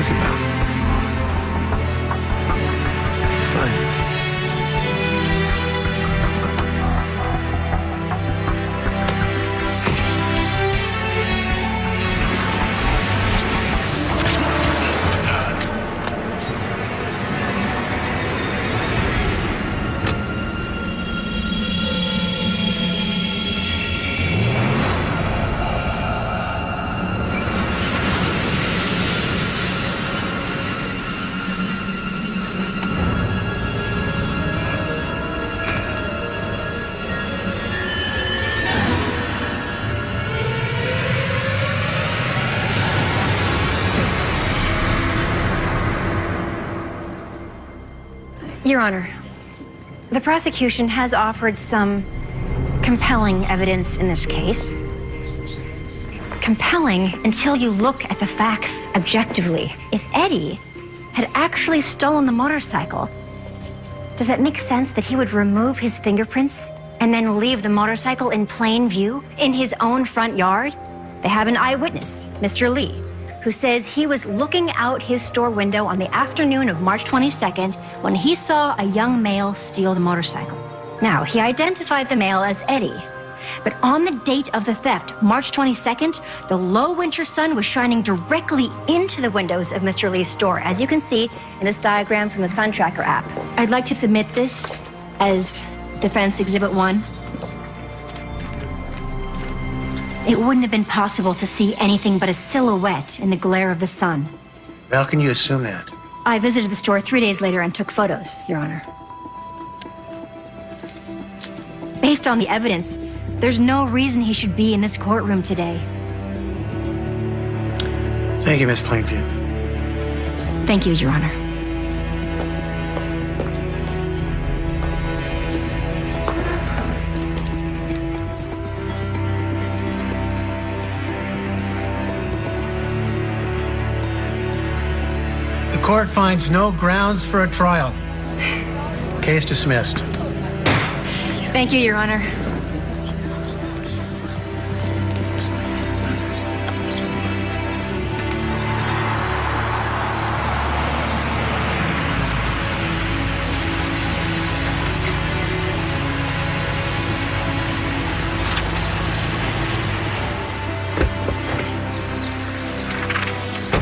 this about? Fine. Your Honor, the prosecution has offered some compelling evidence in this case. Compelling until you look at the facts objectively. If Eddie had actually stolen the motorcycle, does it make sense that he would remove his fingerprints and then leave the motorcycle in plain view in his own front yard? They have an eyewitness, Mr. Lee, who says he was looking out his store window on the afternoon of March 22nd when he saw a young male steal the motorcycle. Now, he identified the male as Eddie, but on the date of the theft, March 22nd, the low winter sun was shining directly into the windows of Mr. Lee's store, as you can see in this diagram from the Sun Tracker app. I'd like to submit this as Defense Exhibit 1. It wouldn't have been possible to see anything but a silhouette in the glare of the sun. How can you assume that? I visited the store 3 days later and took photos, Your Honor. Based on the evidence, there's no reason he should be in this courtroom today. Thank you, Miss Plainview. Thank you, Your Honor. The court finds no grounds for a trial. Case dismissed. Thank you, Your Honor.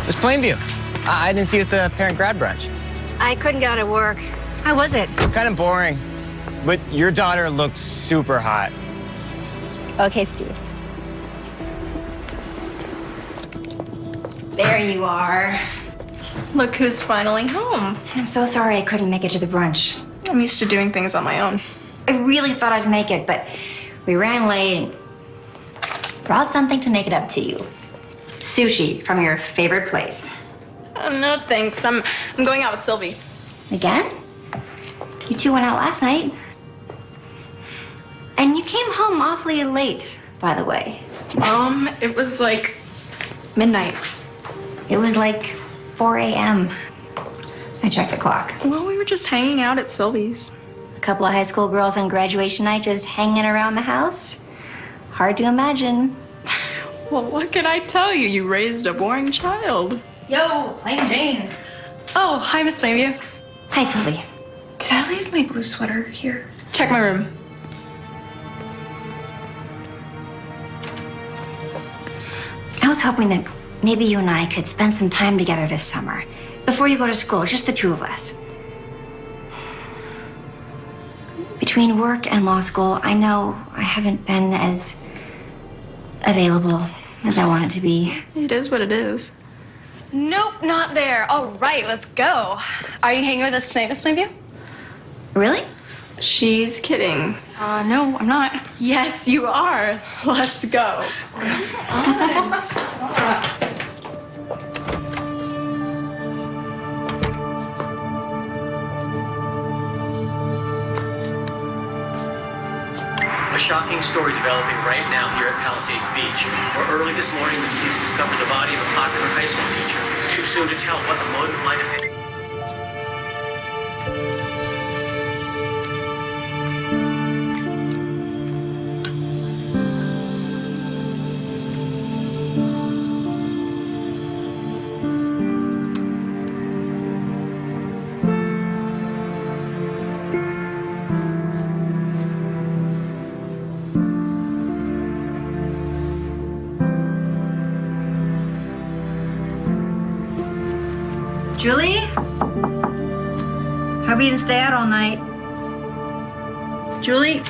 Miss Plainview, I didn't see you at the parent grad brunch. I couldn't get out of work. How was it? Kind of boring, but your daughter looks super hot. Okay, Steve. There you are. Look who's finally home. I'm so sorry I couldn't make it to the brunch. I'm used to doing things on my own. I really thought I'd make it, but we ran late and brought something to make it up to you. Sushi from your favorite place. No, thanks. I'm going out with Sylvie. Again? You two went out last night. And you came home awfully late, by the way. It was like midnight. It was like 4 a.m. I checked the clock. Well, we were just hanging out at Sylvie's. A couple of high school girls on graduation night just hanging around the house. Hard to imagine. Well, what can I tell you? You raised a boring child. Yo, Plain Jane. Oh, hi, Miss Plainview. Hi, Sylvie. Did I leave my blue sweater here? Check my room. I was hoping that maybe you and I could spend some time together this summer. Before you go to school, just the two of us. Between work and law school, I know I haven't been as available as I wanted to be. It is what it is. Nope, not there. All right, let's go. Are you hanging with us tonight, Miss Plainview? Really? She's kidding. No, I'm not. Yes, you are. Let's go. A shocking story developing right now here at Palisades Beach, where early this morning the police discovered the body of a popular high school teacher. It's too soon to tell what the motive might have been. Julie? Hope you didn't stay out all night. Julie?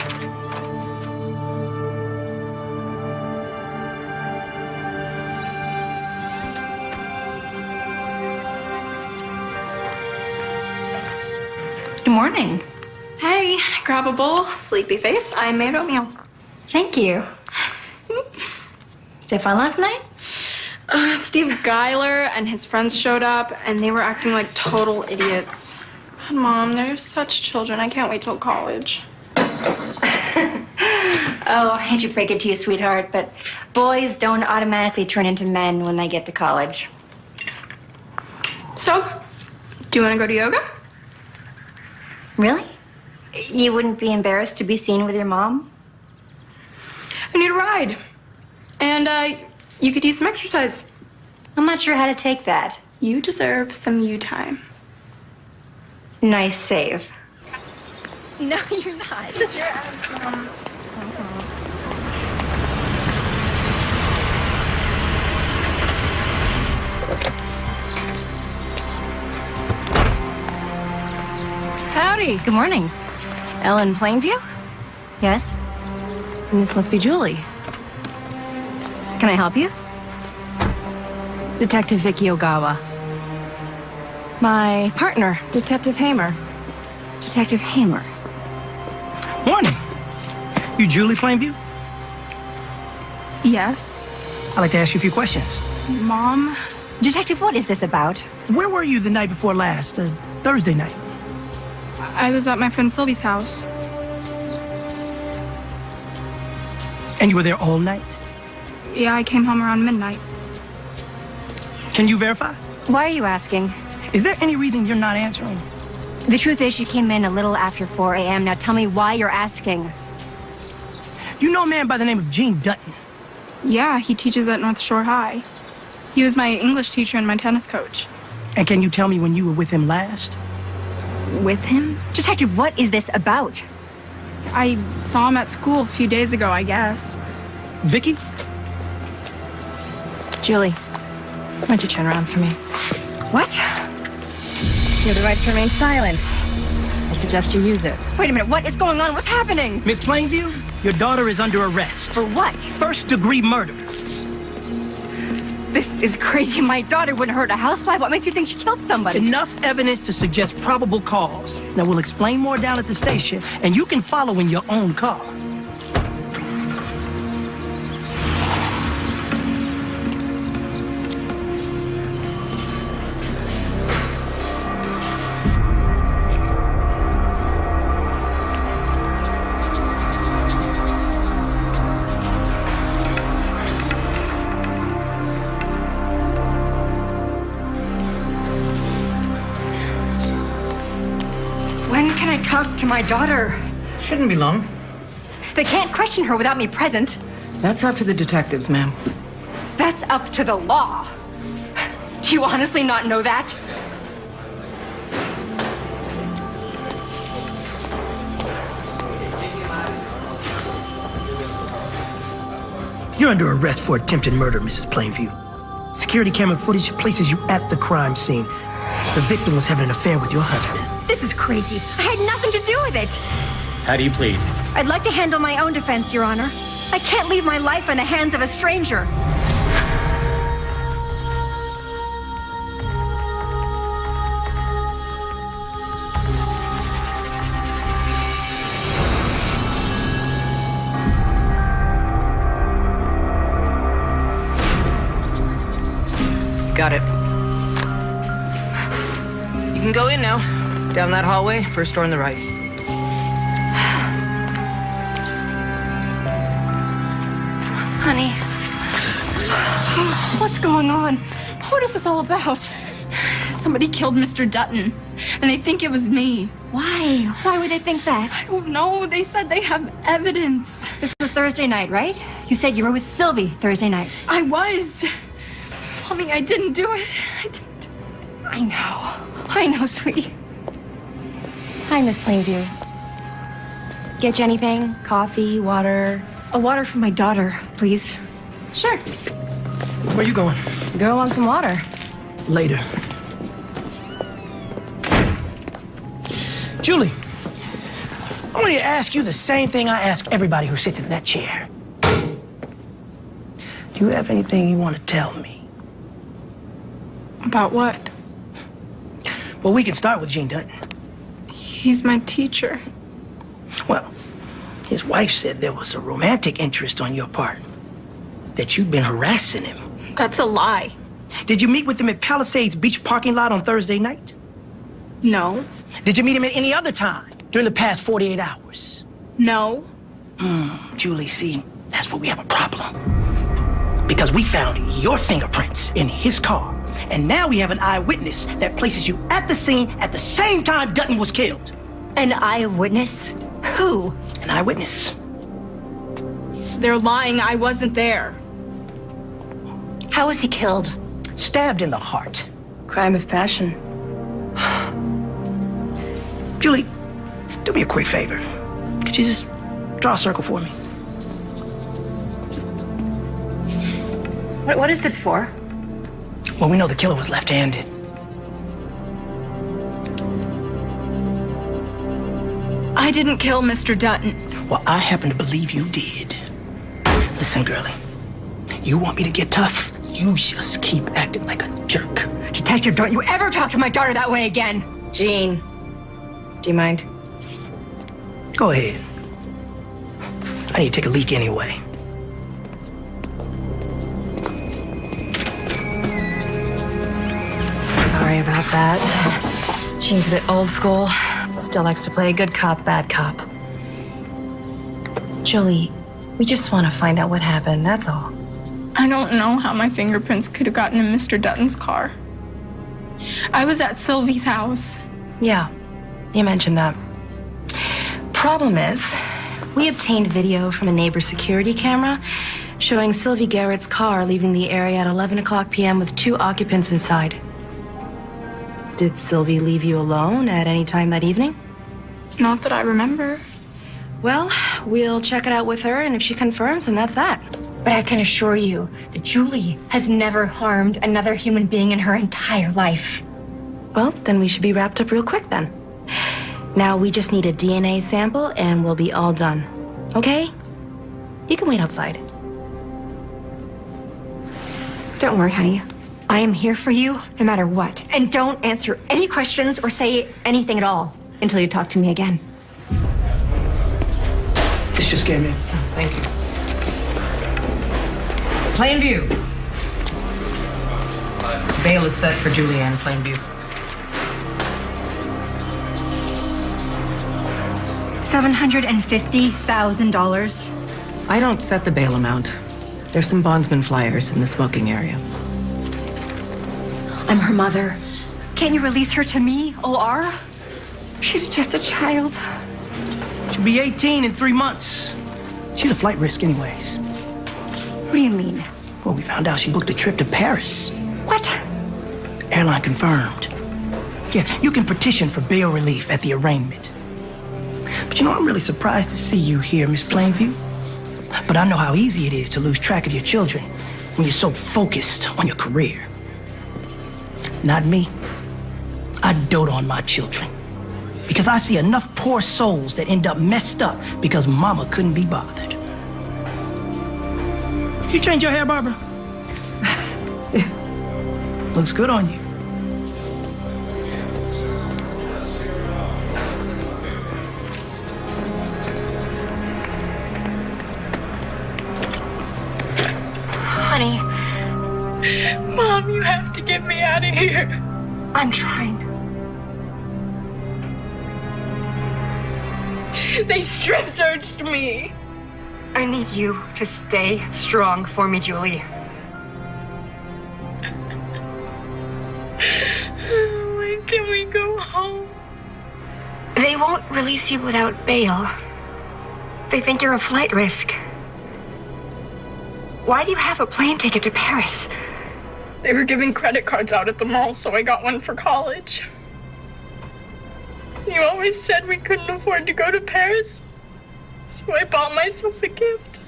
Good morning. Hey, grab a bowl, sleepy face. I made oatmeal. Thank you. Did you have fun last night? Steve Geiler and his friends showed up, and they were acting like total idiots. God, Mom, they're such children. I can't wait till college. Oh, I hate to break it to you, sweetheart, but boys don't automatically turn into men when they get to college. So, do you want to go to yoga? Really? You wouldn't be embarrassed to be seen with your mom? I need a ride. And, you could use some exercise. I'm not sure how to take that. You deserve some you time. Nice save. No, you're not. Sit your ass, Mom. Howdy. Good morning. Ellen Plainview? Yes? And this must be Julie. Can I help you? Detective Vicky Ogawa. My partner, Detective Hamer. Detective Hamer. Morning. You Julie Plainview? Yes. I'd like to ask you a few questions. Mom? Detective, what is this about? Where were you the night before last? Thursday night? I was at my friend Sylvie's house. And you were there all night? Yeah, I came home around midnight. Can you verify? Why are you asking? Is there any reason you're not answering? The truth is, you came in a little after 4 a.m. Now tell me why you're asking. You know a man by the name of Gene Dutton? Yeah, he teaches at North Shore High. He was my English teacher and my tennis coach. And can you tell me when you were with him last? With him? Detective, what is this about? I saw him at school a few days ago, I guess. Vicky? Julie, why don't you turn around for me? What? You have the right to remain silent. I suggest you use it. Wait a minute, what is going on? What's happening? Miss Plainview, your daughter is under arrest. For what? First-degree murder. This is crazy. My daughter wouldn't hurt a housefly. What makes you think she killed somebody? Enough evidence to suggest probable cause. Now, we'll explain more down at the station, and you can follow in your own car. When can I talk to my daughter? Shouldn't be long. They can't question her without me present. That's up to the detectives, ma'am. That's up to the law. Do you honestly not know that? You're under arrest for attempted murder, Mrs. Plainview. Security camera footage places you at the crime scene. The victim was having an affair with your husband. This is crazy. I had nothing to do with it. How do you plead? I'd like to handle my own defense, Your Honor. I can't leave my life in the hands of a stranger. Got it. You can go in now. Down that hallway, first door on the right. Honey, what's going on? What is this all about? Somebody killed Mr. Dutton, and they think it was me. Why? Why would they think that? I don't know. They said they have evidence. This was Thursday night, right? You said you were with Sylvie Thursday night. I was. Mommy, I didn't do it. I didn't. I know, sweetie. Hi, Miss Plainview. Get you anything? Coffee, water? A water for my daughter, please. Sure. Where you going? Girl wants some water. Later. Julie, I want to ask you the same thing I ask everybody who sits in that chair. Do you have anything you want to tell me? About what? Well, we can start with Gene Dutton. He's my teacher. Well, his wife said there was a romantic interest on your part, that you'd been harassing him. That's a lie. Did you meet with him at Palisades Beach parking lot on Thursday night? No. Did you meet him at any other time during the past 48 hours? No. Julie, see, that's where we have a problem. Because we found your fingerprints in his car, and now we have an eyewitness that places you at the scene at the same time Dutton was killed. An eyewitness? Who? An eyewitness. They're lying. I wasn't there. How was he killed? Stabbed in the heart. Crime of passion. Julie, do me a quick favor. Could you just draw a circle for me? What is this for? Well, we know the killer was left-handed. I didn't kill Mr. Dutton. Well, I happen to believe you did. Listen, girlie, you want me to get tough? You just keep acting like a jerk. Detective, don't you ever talk to my daughter that way again. Gene, do you mind? Go ahead. I need to take a leak anyway. Sorry about that. Gene's a bit old school. Still likes to play good cop, bad cop. Julie, we just want to find out what happened, that's all. I don't know how my fingerprints could have gotten in Mr. Dutton's car. I was at Sylvie's house. Yeah, you mentioned that. Problem is, we obtained video from a neighbor's security camera showing Sylvie Garrett's car leaving the area at 11 o'clock p.m. with 2 occupants inside. Did Sylvie leave you alone at any time that evening? Not that I remember. Well, we'll check it out with her, and if she confirms, then that's that. But I can assure you that Julie has never harmed another human being in her entire life. Well, then we should be wrapped up real quick then. Now we just need a DNA sample and we'll be all done. Okay? You can wait outside. Don't worry, honey. I am here for you no matter what. And don't answer any questions or say anything at all until you talk to me again. This just came in. Thank you. Plainview. Bail is set for Julianne Plainview. $750,000. I don't set the bail amount. There's some bondsman flyers in the smoking area. I'm her mother. Can't you release her to me, OR? She's just a child. She'll be 18 in 3 months. She's a flight risk anyways. What do you mean? Well, we found out she booked a trip to Paris. What? Airline confirmed. Yeah, you can petition for bail relief at the arraignment. But you know, I'm really surprised to see you here, Miss Plainview. But I know how easy it is to lose track of your children when you're so focused on your career. Not me. I dote on my children. Because I see enough poor souls that end up messed up because mama couldn't be bothered. You change your hair, Barbara? Looks good on you. Honey, Mom, you have to get me out of here. I'm trying. They strip searched me. I need you to stay strong for me, Julie. When can we go home? They won't release you without bail. They think you're a flight risk. Why do you have a plane ticket to Paris? They were giving credit cards out at the mall, so I got one for college. You always said we couldn't afford to go to Paris, so I bought myself a gift.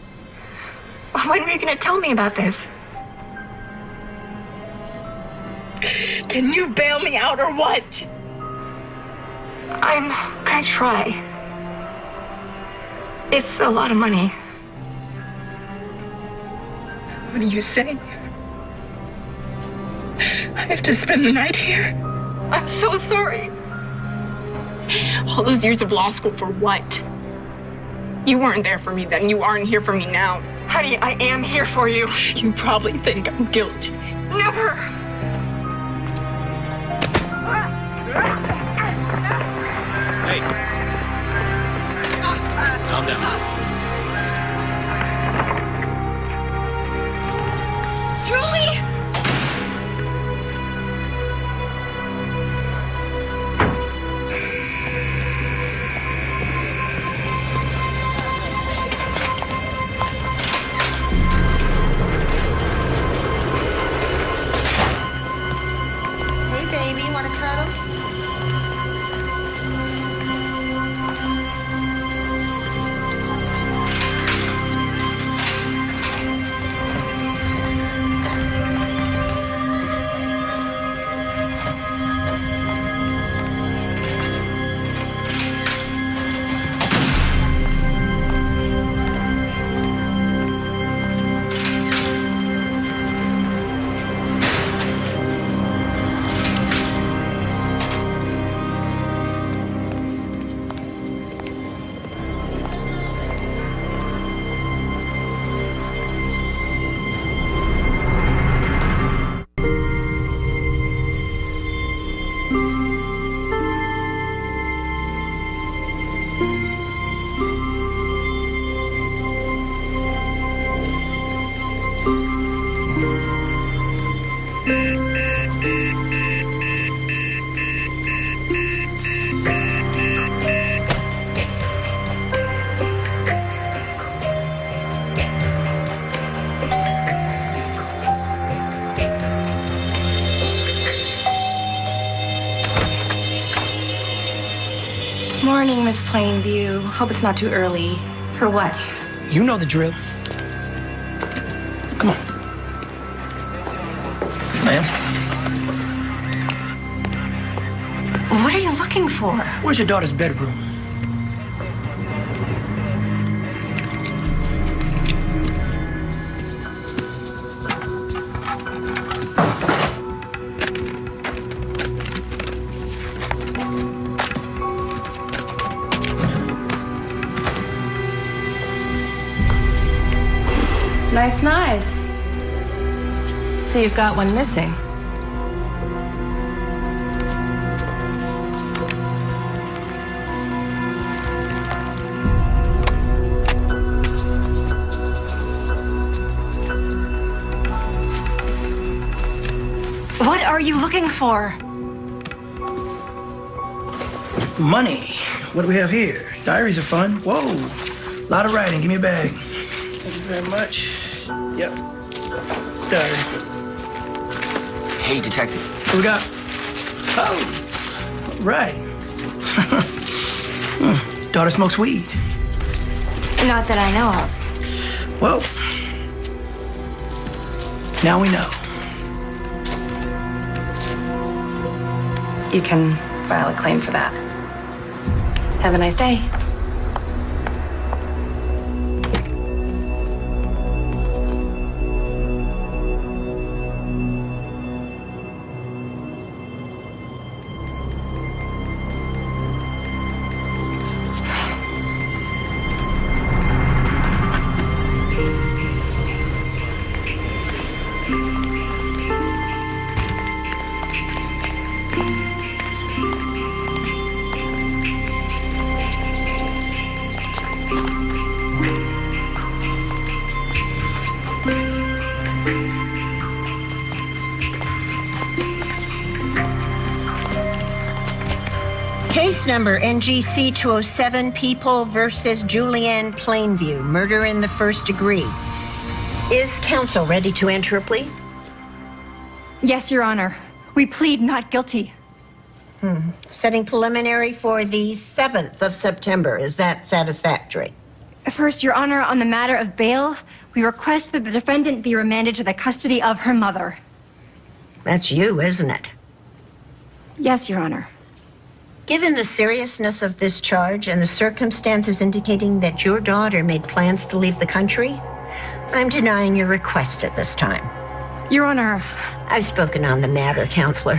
When were you going to tell me about this? Can you bail me out or what? I'm gonna try. It's a lot of money. What do you say? I have to spend the night here. I'm so sorry. All those years of law school for what? You weren't there for me then. You aren't here for me now. Honey, I am here for you. You probably think I'm guilty. Never. Hey. Calm down. Julie! Hey, baby, want to cuddle? Morning, Miss Plainview. Hope it's not too early. For what? You know the drill. Come on. Ma'am, What are you looking for? where's your daughter's bedroom? Nice knives. So you've got one missing. What are you looking for? Money. What do we have here? Diaries are fun. Whoa. A lot of writing. Give me a bag. Thank you very much. Yep. Diary. Hey, detective. What we got? Oh. Right. Daughter smokes weed. Not that I know of. Well, now we know. You can file a claim for that. Have a nice day. Case number NGC 207, People versus Julianne Plainview, murder in the first degree. Is counsel ready to enter a plea? Yes, Your Honor. We plead not guilty. Setting preliminary for the 7th of September. Is that satisfactory? First, Your Honor, on the matter of bail, we request that the defendant be remanded to the custody of her mother. That's you, isn't it? Yes, Your Honor. Given the seriousness of this charge and the circumstances indicating that your daughter made plans to leave the country, I'm denying your request at this time. Your Honor. I've spoken on the matter, Counselor.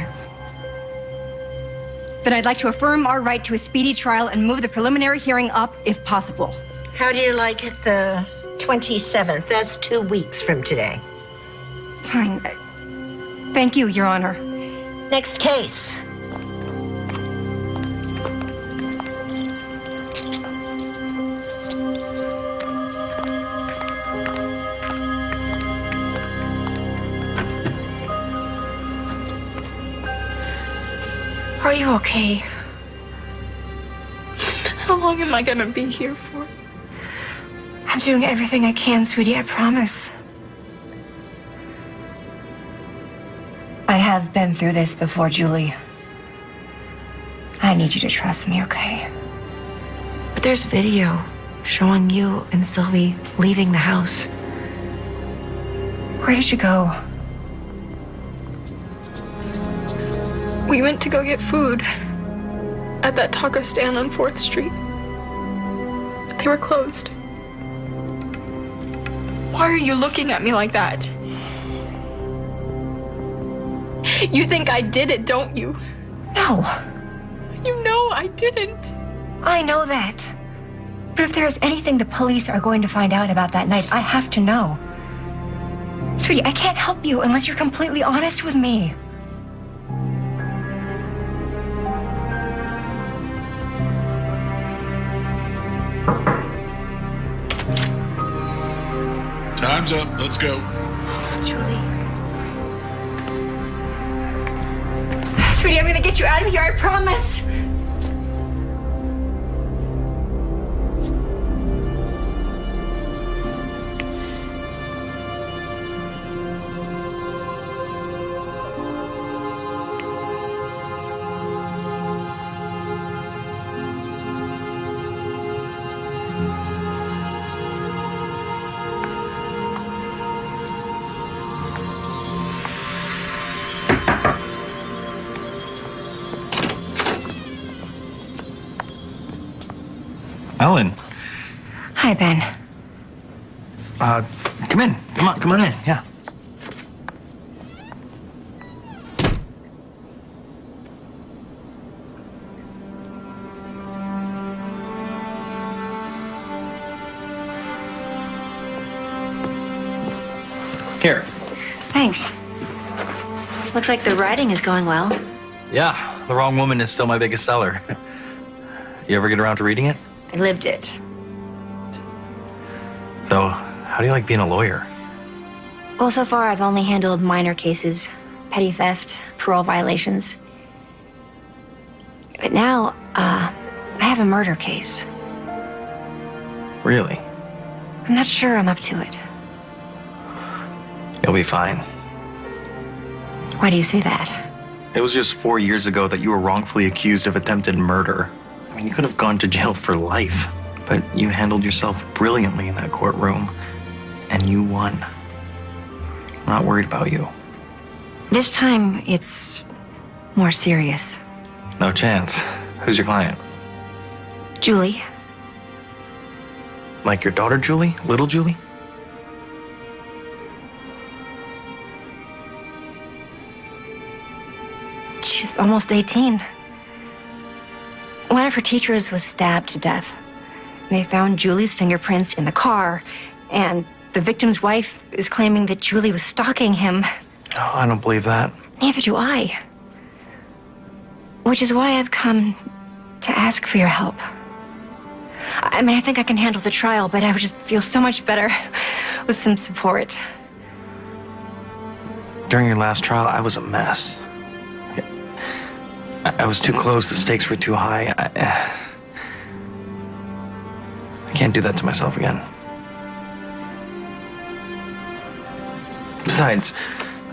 Then I'd like to affirm our right to a speedy trial and move the preliminary hearing up if possible. How do you like it the 27th? That's 2 weeks from today. Fine. Thank you, Your Honor. Next case. Are you okay? How long am I gonna be here for? I'm doing everything I can, sweetie, I promise. I have been through this before, Julie. I need you to trust me, okay? But there's video showing you and Sylvie leaving the house. Where did you go? We went to go get food at that taco stand on 4th Street. They were closed. Why are you looking at me like that? You think I did it, don't you? No. You know I didn't. I know that. But if there's anything the police are going to find out about that night, I have to know. Sweetie, I can't help you unless you're completely honest with me. Time's up. Let's go. Julie. Sweetie, I'm gonna get you out of here, I promise. Ellen. Hi, Ben. Come in. Come on in. Yeah. Here. Thanks. Looks like the writing is going well. Yeah, The Wrong Woman is still my biggest seller. You ever get around to reading it? I lived it. So, how do you like being a lawyer? Well, so far I've only handled minor cases, petty theft, parole violations. But now, I have a murder case. Really? I'm not sure I'm up to it. You'll be fine. Why do you say that? It was just 4 years ago that you were wrongfully accused of attempted murder. I mean, you could have gone to jail for life, but you handled yourself brilliantly in that courtroom, and you won. I'm not worried about you. This time, it's more serious. No chance. Who's your client? Julie. Like your daughter, Julie? Little Julie? She's almost 18. One of her teachers was stabbed to death. They found Julie's fingerprints in the car, and the victim's wife is claiming that Julie was stalking him. Oh, I don't believe that. Neither do I. Which is why I've come to ask for your help. I mean, I think I can handle the trial, but I would just feel so much better with some support. During your last trial, I was a mess. I was too close, the stakes were too high. I can't do that to myself again. Besides,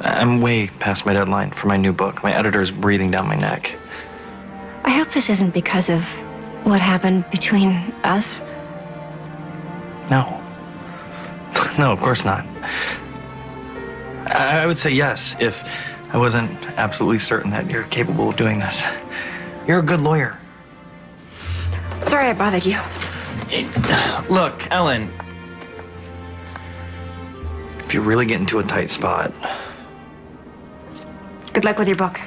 I'm way past my deadline for my new book. My editor's breathing down my neck. I hope this isn't because of what happened between us. No. No, of course not. I would say yes if I wasn't absolutely certain that you're capable of doing this. You're a good lawyer. Sorry I bothered you. Look, Ellen. If you're really getting to a tight spot. Good luck with your book.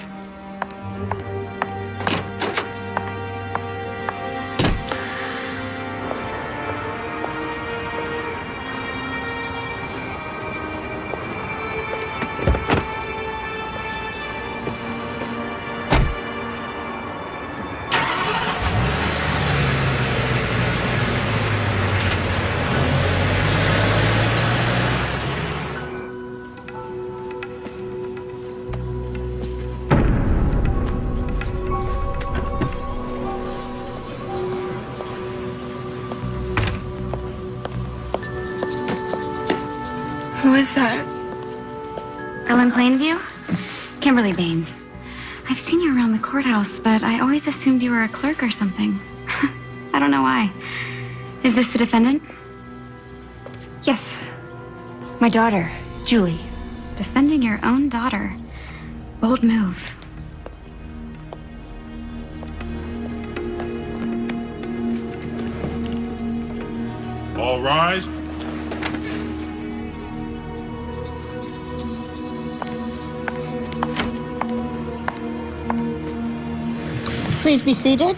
Who is that? Ellen Plainview? Kimberly Baines. I've seen you around the courthouse, but I always assumed you were a clerk or something. I don't know why. Is this the defendant? Yes. My daughter, Julie. Defending your own daughter. Bold move. All rise. Please be seated.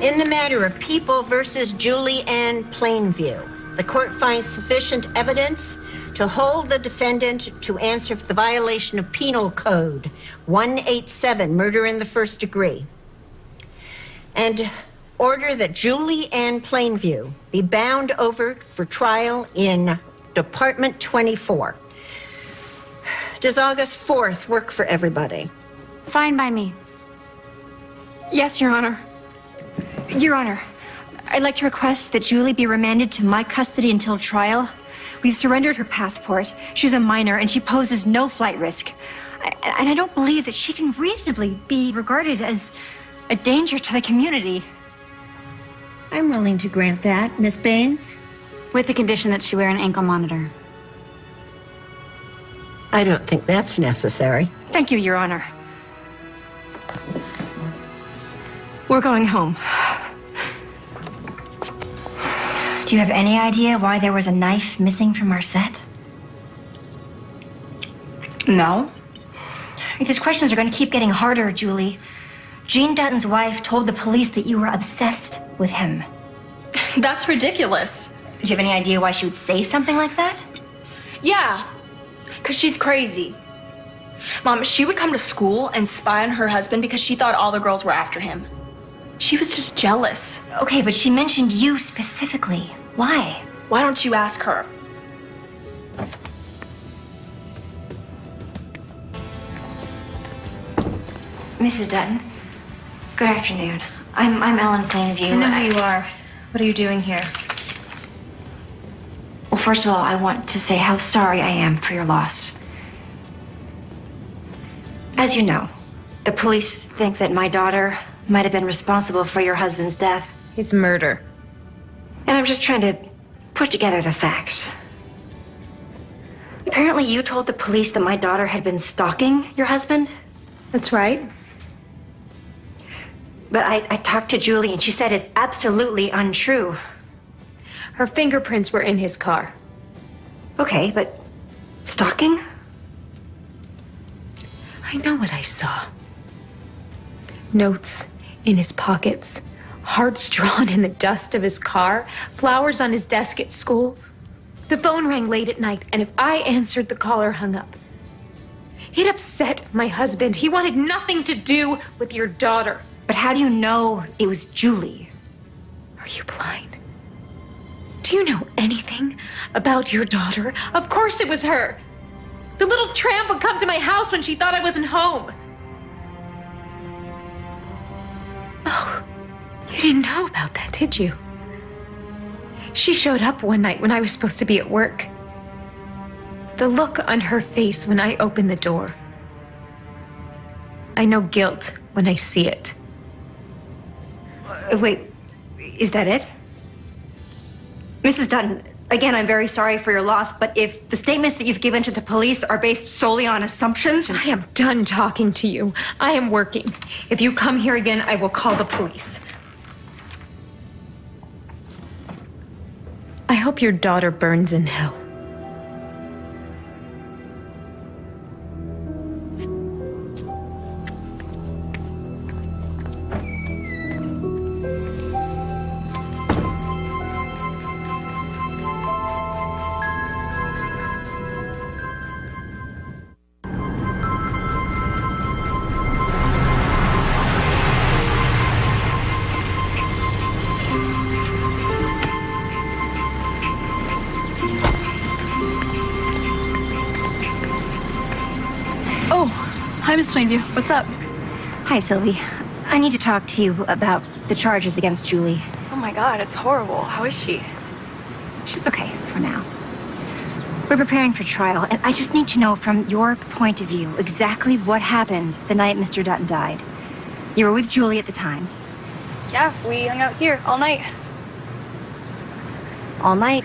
In the matter of People versus Julie Ann Plainview, the court finds sufficient evidence to hold the defendant to answer for the violation of Penal Code 187, murder in the first degree, and order that Julie Ann Plainview be bound over for trial in Department 24. Does August 4th work for everybody? Fine by me. Yes, Your Honor. Your Honor, I'd like to request that Julie be remanded to my custody until trial. We've surrendered her passport. She's a minor and she poses no flight risk. And I don't believe that she can reasonably be regarded as a danger to the community. I'm willing to grant that, Miss Baines. With the condition that she wear an ankle monitor. I don't think that's necessary. Thank you, Your Honor. We're going home. Do you have any idea why there was a knife missing from our set? No. These questions are going to keep getting harder, Julie. Jean Dutton's wife told the police that you were obsessed with him. That's ridiculous. Do you have any idea why she would say something like that? Yeah, because she's crazy. Mom, she would come to school and spy on her husband because she thought all the girls were after him. She was just jealous. Okay, but she mentioned you specifically. Why? Why don't you ask her? Mrs. Dutton, good afternoon. I'm Ellen Plainview. I know who you are. What are you doing here? Well, first of all, I want to say how sorry I am for your loss. As you know, the police think that my daughter might have been responsible for your husband's death. It's murder. And I'm just trying to put together the facts. Apparently, you told the police that my daughter had been stalking your husband. That's right. But I talked to Julie and she said it's absolutely untrue. Her fingerprints were in his car. Okay, but stalking? I know what I saw. Notes in his pockets, hearts drawn in the dust of his car, flowers on his desk at school. The phone rang late at night, and if I answered, the caller hung up. He'd upset my husband. He wanted nothing to do with your daughter. But how do you know it was Julie? Are you blind? Do you know anything about your daughter? Of course it was her. The little tramp would come to my house when she thought I wasn't home. Oh, you didn't know about that, did you? She showed up one night when I was supposed to be at work. The look on her face when I opened the door. I know guilt when I see it. Wait, is that it? Mrs. Dutton, Again, I'm very sorry for your loss, but if the statements that you've given to the police are based solely on assumptions... I am done talking to you. I am working. If you come here again, I will call the police. I hope your daughter burns in hell. Hi, Miss Plainview. What's up? Hi, Sylvie. I need to talk to you about the charges against Julie. Oh my God, it's horrible. How is she? She's okay for now. We're preparing for trial, and I just need to know from your point of view exactly what happened the night Mr. Dutton died. You were with Julie at the time. Yeah, we hung out here all night. All night?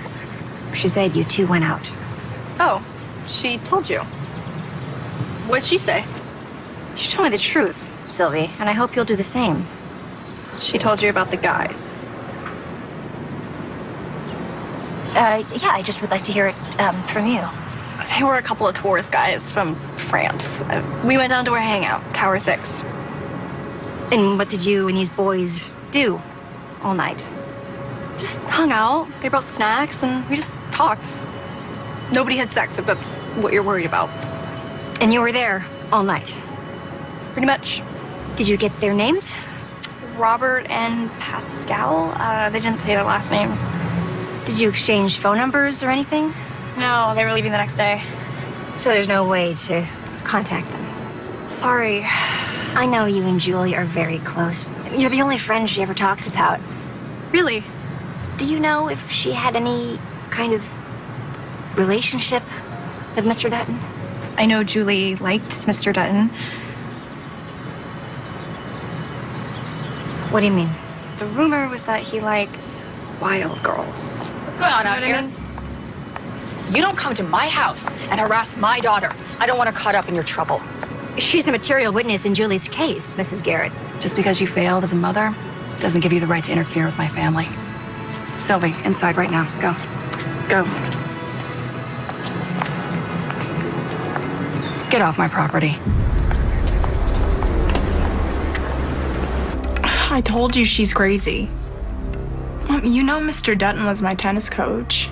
She said you two went out. Oh, she told you. What'd she say? She told me the truth, Sylvie, and I hope you'll do the same. She told you about the guys. Yeah, I just would like to hear it from you. They were a couple of tourist guys from France. We went down to our hangout, Tower 6. And what did you and these boys do all night? Just hung out. They brought snacks, and we just talked. Nobody had sex, if that's what you're worried about. And you were there all night? Pretty much. Did you get their names? Robert and Pascal. They didn't say their last names. Did you exchange phone numbers or anything? No, they were leaving the next day. So there's no way to contact them? Sorry. I know you and Julie are very close. You're the only friend she ever talks about. Really? Do you know if she had any kind of relationship with Mr. Dutton? I know Julie liked Mr. Dutton. What do you mean? The rumor was that he liked wild girls. What's going on out here? You don't come to my house and harass my daughter. I don't want her caught up in your trouble. She's a material witness in Julie's case, Mrs. Garrett. Just because you failed as a mother doesn't give you the right to interfere with my family. Sylvie, inside right now. Go. Go. Get off my property. I told you she's crazy. Mom, you know Mr. Dutton was my tennis coach.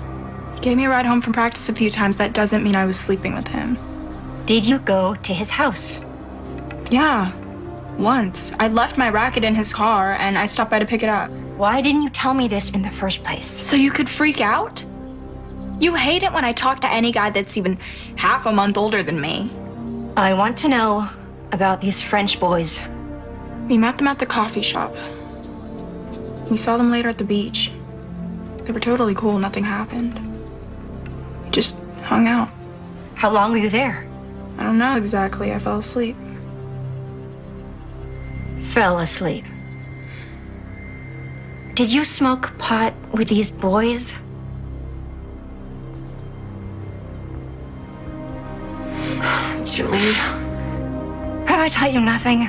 He gave me a ride home from practice a few times. That doesn't mean I was sleeping with him. Did you go to his house? Yeah, once. I left my racket in his car and I stopped by to pick it up. Why didn't you tell me this in the first place? So you could freak out? You hate it when I talk to any guy that's even half a month older than me. I want to know about these French boys. We met them at the coffee shop. We saw them later at the beach. They were totally cool, nothing happened. We just hung out. How long were you there? I don't know exactly. I fell asleep. Fell asleep. Did you smoke pot with these boys? Julie, have I taught you nothing?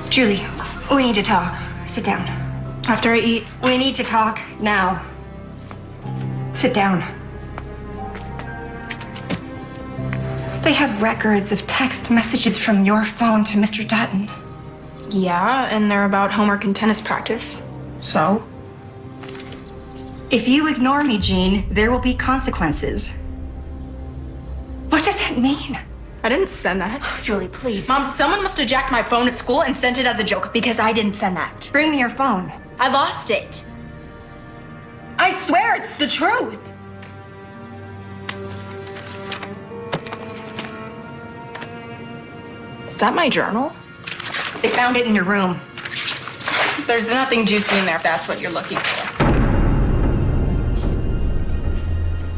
Julie, we need to talk. Sit down. After I eat? We need to talk now. Sit down. They have records of text messages from your phone to Mr. Dutton. Yeah, and they're about homework and tennis practice. So? If you ignore me, Jean, there will be consequences. What does that mean? I didn't send that. Oh, Julie, please. Mom, someone must have jacked my phone at school and sent it as a joke because I didn't send that. Bring me your phone. I lost it. I swear it's the truth. Is that my journal? They found it in your room. There's nothing juicy in there if that's what you're looking for.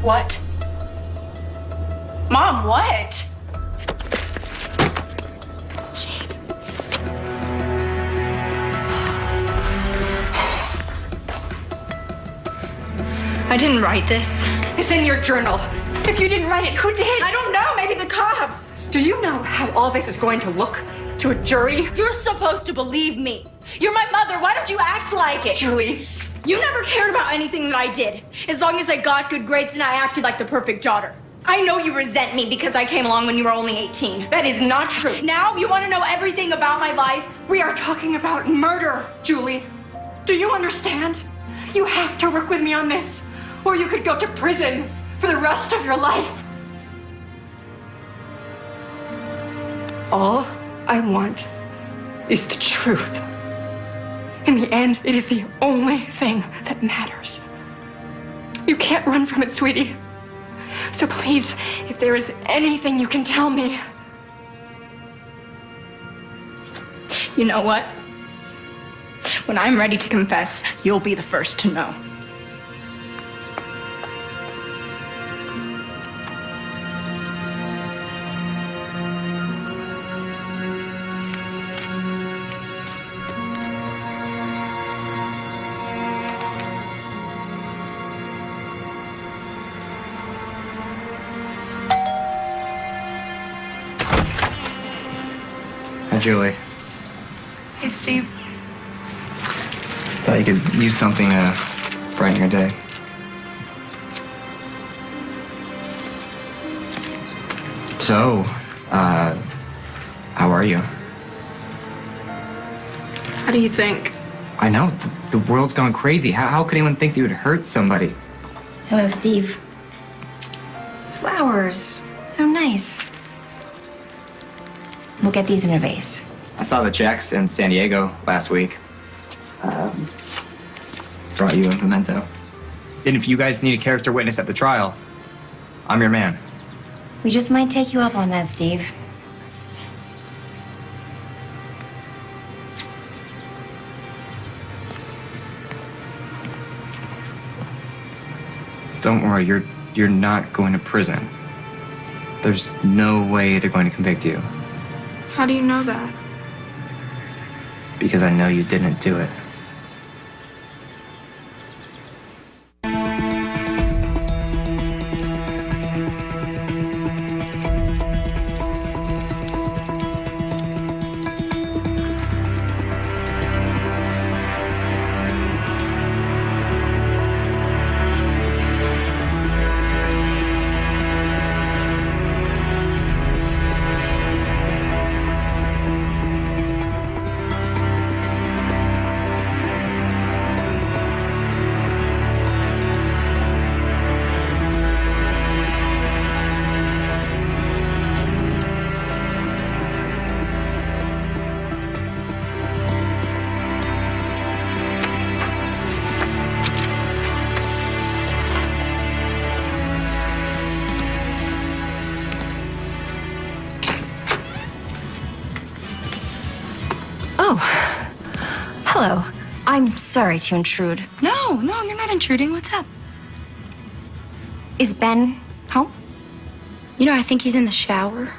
What? Mom, what? I didn't write this. It's in your journal. If you didn't write it, who did? I don't know. Maybe the cops. Do you know how all this is going to look to a jury? You're supposed to believe me. You're my mother. Why don't you act like it? Julie. You never cared about anything that I did. As long as I got good grades and I acted like the perfect daughter. I know you resent me because I came along when you were only 18. That is not true. Now you want to know everything about my life? We are talking about murder, Julie. Do you understand? You have to work with me on this, or you could go to prison for the rest of your life. All I want is the truth. In the end, it is the only thing that matters. You can't run from it, sweetie. So please, if there is anything you can tell me. You know what? When I'm ready to confess, you'll be the first to know. Hi, Julie. Hey, Steve. Thought you could use something to brighten your day. So, how are you? How do you think? I know, the world's gone crazy. How could anyone think they would hurt somebody? Hello, Steve. Flowers. How nice. We'll get these in a vase. I saw the checks in San Diego last week. Brought you a memento. And if you guys need a character witness at the trial, I'm your man. We just might take you up on that, Steve. Don't worry, you're not going to prison. There's no way they're going to convict you. How do you know that? Because I know you didn't do it. Oh, hello. I'm sorry to intrude. No, you're not intruding. What's up? Is Ben home? You know, I think he's in the shower.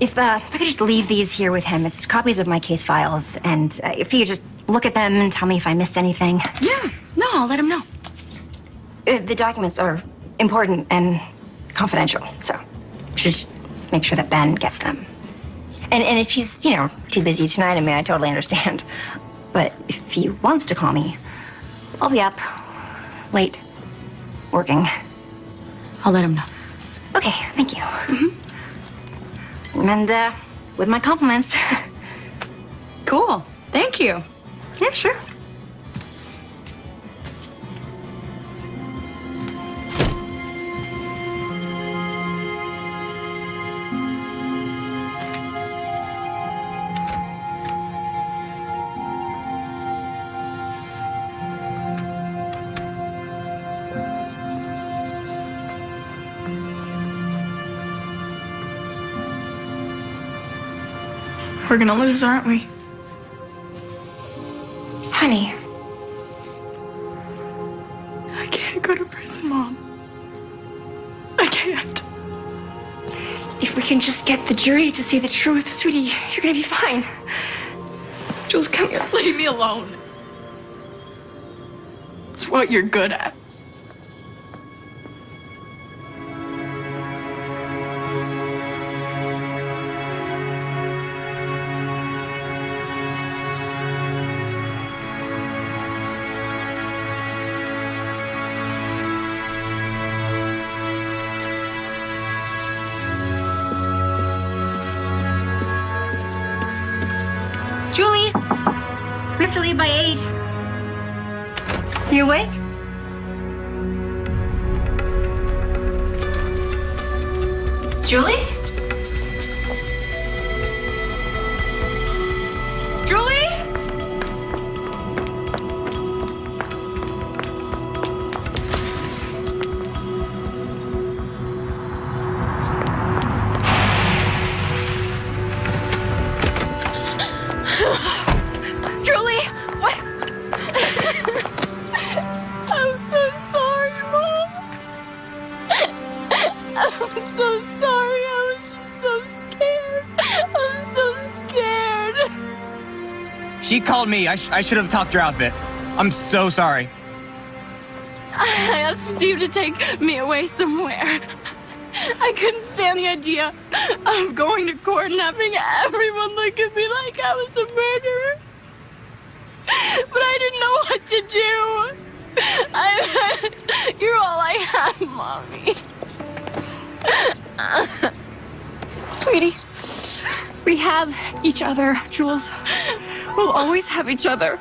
If I could just leave these here with him, it's copies of my case files, and if he could just look at them and tell me if I missed anything. Yeah, no, I'll let him know. The documents are important and confidential, so just make sure that Ben gets them. And if he's, too busy tonight, I totally understand. But if he wants to call me, I'll be up late, working. I'll let him know. Okay, thank you. And with my compliments. Cool. Thank you. Yeah, sure. We're gonna lose, aren't we? Honey, I can't go to prison, Mom. I can't. if we can just get the jury to see the truth, sweetie, you're gonna be fine. Jules, come here. Leave me alone. It's what you're good at. Julie, we have to leave by 8. You awake? Julie? Julie? Julie, what? I'm so sorry, Mom. I'm so sorry. I was just so scared. I'm so scared. She called me. I should have talked her out of it. I'm so sorry. I asked you to take me away somewhere. I couldn't stand the idea of going to court and having everyone look at me like I was a murderer. But I didn't know what to do. You're all I have, Mommy. Sweetie, we have each other, Jules. We'll always have each other.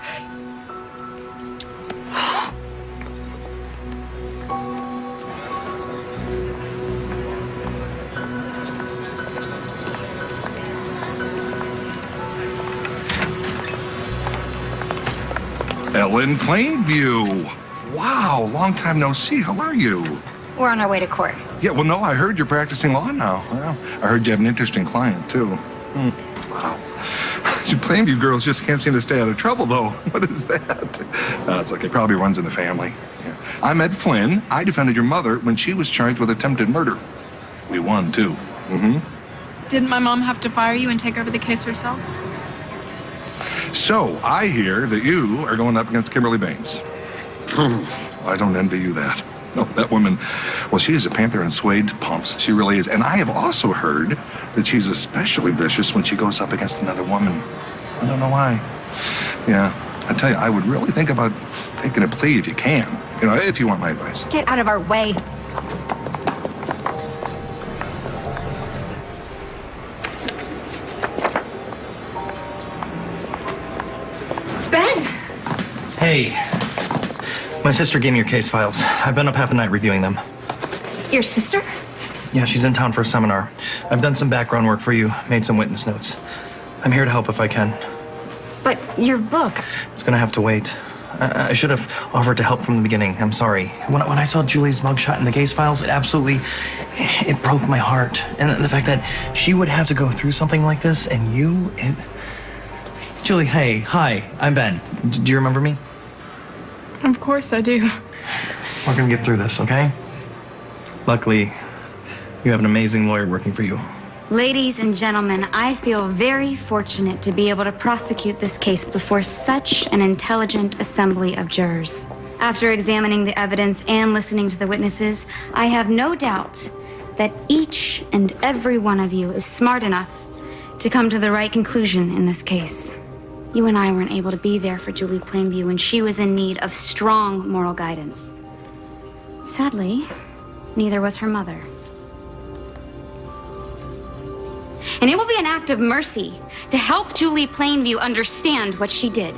Ellen Plainview. Wow, long time no see. How are you? We're on our way to court. Yeah, well, no, I heard you're practicing law now. Well, I heard you have an interesting client, too. Wow. You Plainview girls just can't seem to stay out of trouble, though. What is that? It's like it probably runs in the family. Yeah. I'm Ed Flynn. I defended your mother when she was charged with attempted murder. We won, too. Mm-hmm. Didn't my mom have to fire you and take over the case herself? So, I hear that you are going up against Kimberly Baines. I don't envy you that. No, that woman, well, she is a panther in suede pumps. She really is. And I have also heard that she's especially vicious when she goes up against another woman. I don't know why. Yeah, I tell you, I would really think about taking a plea if you can. You know, if you want my advice. Get out of our way. Ben! Hey. My sister gave me your case files. I've been up half the night reviewing them. Your sister? Yeah, she's in town for a seminar. I've done some background work for you, made some witness notes. I'm here to help if I can. But your book. It's gonna have to wait. I should have offered to help from the beginning. I'm sorry. When I saw Julie's mugshot in the case files, it broke my heart. And the fact that she would have to go through something like this, and Julie, hey, hi, I'm Ben. Do you remember me? Of course I do. We're gonna get through this, okay? Luckily, you have an amazing lawyer working for you. Ladies and gentlemen, I feel very fortunate to be able to prosecute this case before such an intelligent assembly of jurors. After examining the evidence and listening to the witnesses, I have no doubt that each and every one of you is smart enough to come to the right conclusion in this case. You and I weren't able to be there for Julie Plainview when she was in need of strong moral guidance. Sadly, neither was her mother. And it will be an act of mercy to help Julie Plainview understand what she did.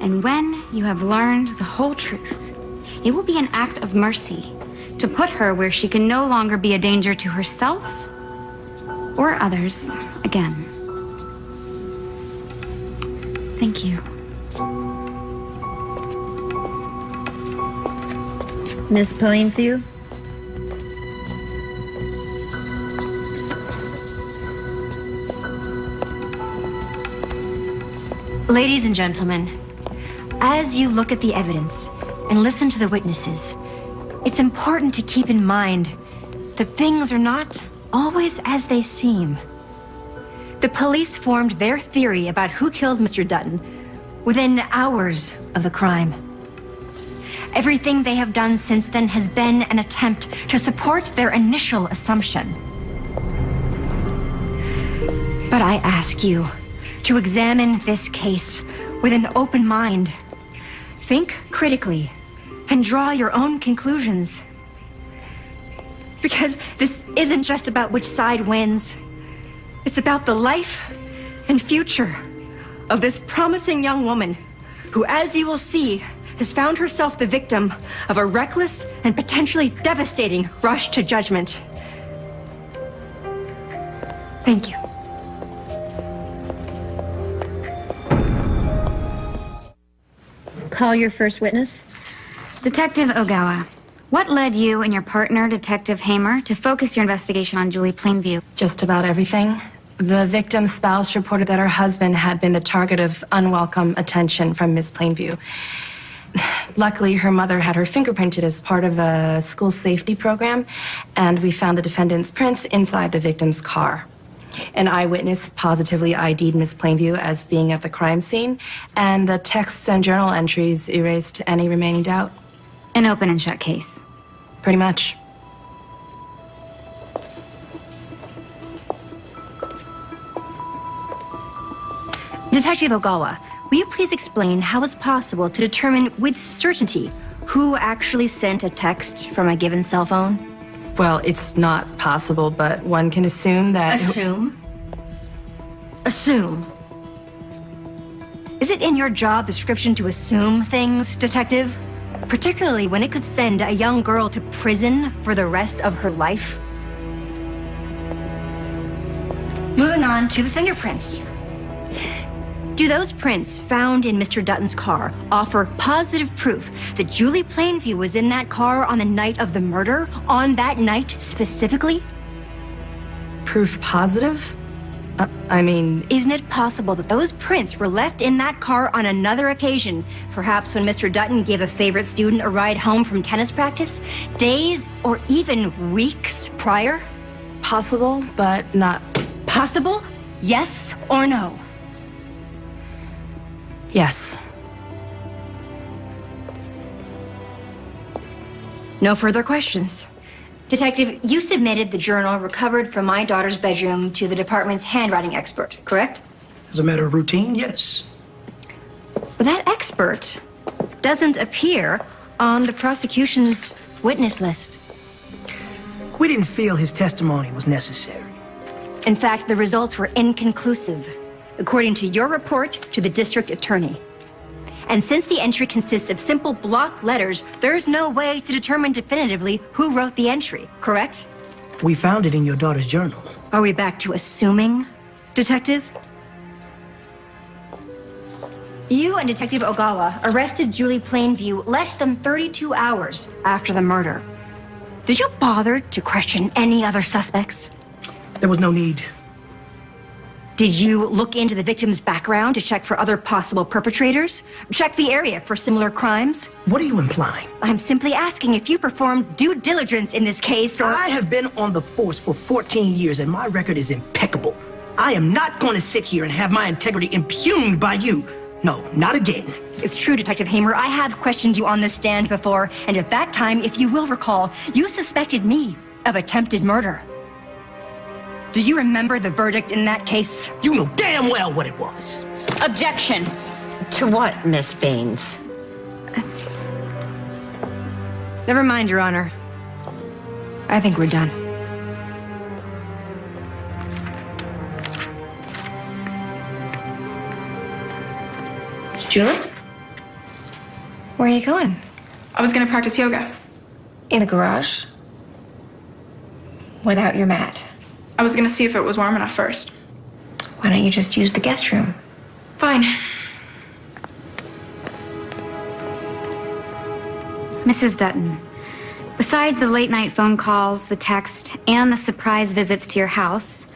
And when you have learned the whole truth, it will be an act of mercy to put her where she can no longer be a danger to herself or others again. Thank you. Miss Plainview? Ladies and gentlemen, as you look at the evidence and listen to the witnesses, it's important to keep in mind that things are not always as they seem. The police formed their theory about who killed Mr. Dutton within hours of the crime. Everything they have done since then has been an attempt to support their initial assumption. But I ask you to examine this case with an open mind. Think critically and draw your own conclusions. Because this isn't just about which side wins. It's about the life and future of this promising young woman who, as you will see, has found herself the victim of a reckless and potentially devastating rush to judgment. Thank you. Call your first witness. Detective Ogawa, what led you and your partner, Detective Hamer, to focus your investigation on Julie Plainview? Just about everything. The victim's spouse reported that her husband had been the target of unwelcome attention from Miss Plainview. Luckily, her mother had her fingerprinted as part of a school safety program, and we found the defendant's prints inside the victim's car. An eyewitness positively ID'd Miss Plainview as being at the crime scene, and the texts and journal entries erased any remaining doubt. An open and shut case. Pretty much. Detective Ogawa, will you please explain how it's possible to determine with certainty who actually sent a text from a given cell phone? Well, it's not possible, but one can assume that... Assume? Assume? Is it in your job description to assume things, Detective? Particularly when it could send a young girl to prison for the rest of her life? Moving on to the fingerprints. Do those prints found in Mr. Dutton's car offer positive proof that Julie Plainview was in that car on the night of the murder? On that night specifically? Proof positive? I mean... Isn't it possible that those prints were left in that car on another occasion? Perhaps when Mr. Dutton gave a favorite student a ride home from tennis practice? Days or even weeks prior? Possible, but not... Possible? Yes or no? Yes. No further questions. Detective, you submitted the journal recovered from my daughter's bedroom to the department's handwriting expert, correct? As a matter of routine, yes. But that expert doesn't appear on the prosecution's witness list. We didn't feel his testimony was necessary. In fact, the results were inconclusive, according to your report to the district attorney. And since the entry consists of simple block letters, there's no way to determine definitively who wrote the entry, correct? We found it in your daughter's journal. Are we back to assuming, Detective? You and Detective Ogawa arrested Julie Plainview less than 32 hours after the murder. Did you bother to question any other suspects? There was no need. Did you look into the victim's background to check for other possible perpetrators? Check the area for similar crimes? What are you implying? I'm simply asking if you performed due diligence in this case, or... I have been on the force for 14 years, and my record is impeccable. I am not going to sit here and have my integrity impugned by you. No, not again. It's true, Detective Hamer. I have questioned you on this stand before, and at that time, if you will recall, you suspected me of attempted murder. Do you remember the verdict in that case? You know damn well what it was. Objection. To what, Miss Baines? Never mind, Your Honor. I think we're done. Julie? Where are you going? I was gonna practice yoga. In the garage? Without your mat? I was gonna see if it was warm enough first. Why don't you just use the guest room? Fine. Mrs. Dutton, besides the late-night phone calls, the text, and the surprise visits to your house,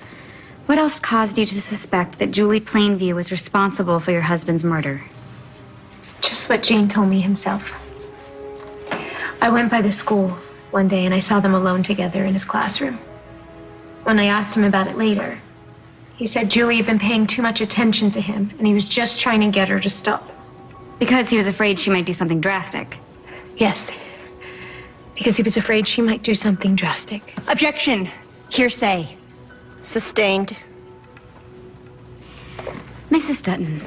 What else caused you to suspect that Julie Plainview was responsible for your husband's murder? Just what Gene told me himself. I went by the school one day and I saw them alone together in his classroom. When I asked him about it later, he said Julie had been paying too much attention to him and he was just trying to get her to stop. Because he was afraid she might do something drastic. Yes. Because he was afraid she might do something drastic. Objection. Hearsay. Sustained. Mrs. Dutton,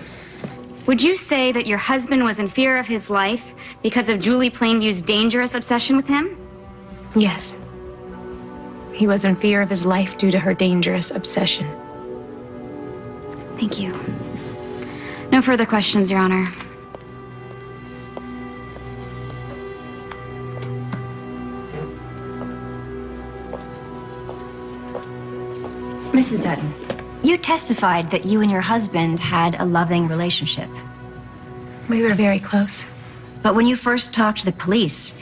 would you say that your husband was in fear of his life because of Julie Plainview's dangerous obsession with him? Yes. He was in fear of his life due to her dangerous obsession. Thank you. No further questions, Your Honor. Mrs. Dutton, you testified that you and your husband had a loving relationship. We were very close. But when you first talked to the police,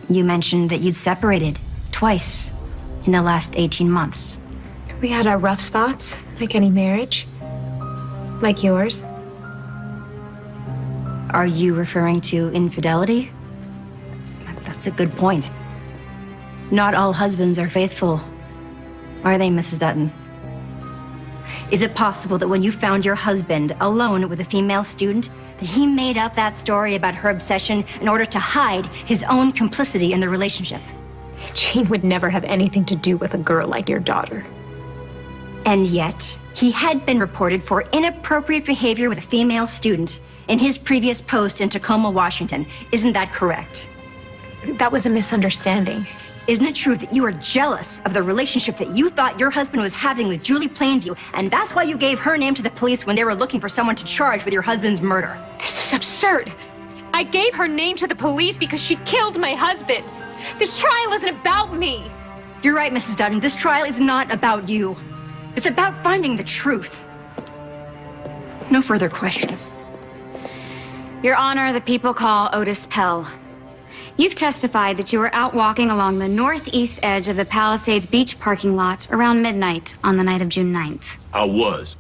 you mentioned that you'd separated twice in the last 18 months. We had our rough spots, like any marriage. Like yours. Are you referring to infidelity? That's a good point. Not all husbands are faithful, are they, Mrs. Dutton? Is it possible that when you found your husband alone with a female student, that he made up that story about her obsession in order to hide his own complicity in the relationship? Gene would never have anything to do with a girl like your daughter. And yet, he had been reported for inappropriate behavior with a female student in his previous post in Tacoma, Washington. Isn't that correct? That was a misunderstanding. Isn't it true that you were jealous of the relationship that you thought your husband was having with Julie Plainview, and that's why you gave her name to the police when they were looking for someone to charge with your husband's murder? This is absurd. I gave her name to the police because she killed my husband. This trial isn't about me. You're right, Mrs. Dutton. This trial is not about you. It's about finding the truth. No further questions. Your Honor, the people call Otis Pell. You've testified that you were out walking along the northeast edge of the Palisades Beach parking lot around midnight on the night of June 9th. I was.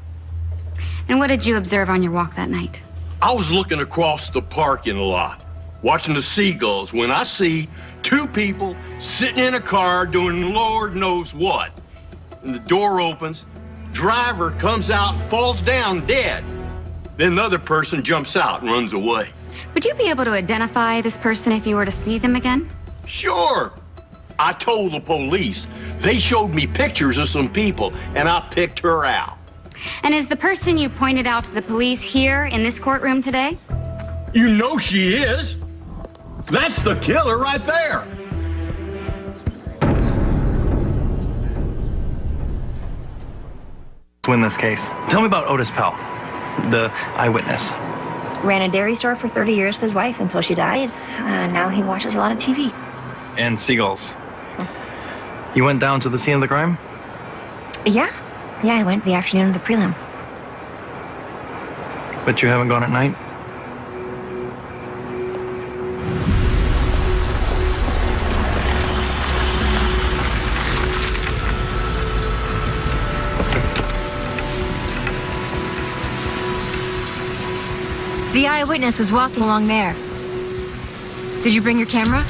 And what did you observe on your walk that night? I was looking across the parking lot, watching the seagulls, when I see two people sitting in a car doing Lord knows what. And the door opens, driver comes out and falls down dead. Then the other person jumps out and runs away. Would you be able to identify this person if you were to see them again? Sure. I told the police. They showed me pictures of some people, and I picked her out. And is the person you pointed out to the police here in this courtroom today? You know she is. That's the killer right there. To win this case, tell me about Otis Pell, the eyewitness. Ran a dairy store for 30 years with his wife until she died. Now he watches a lot of TV. And seagulls. You went down to the scene of the crime? Yeah, I went the afternoon of the prelim. But you haven't gone at night? The eyewitness was walking along there. Did you bring your camera?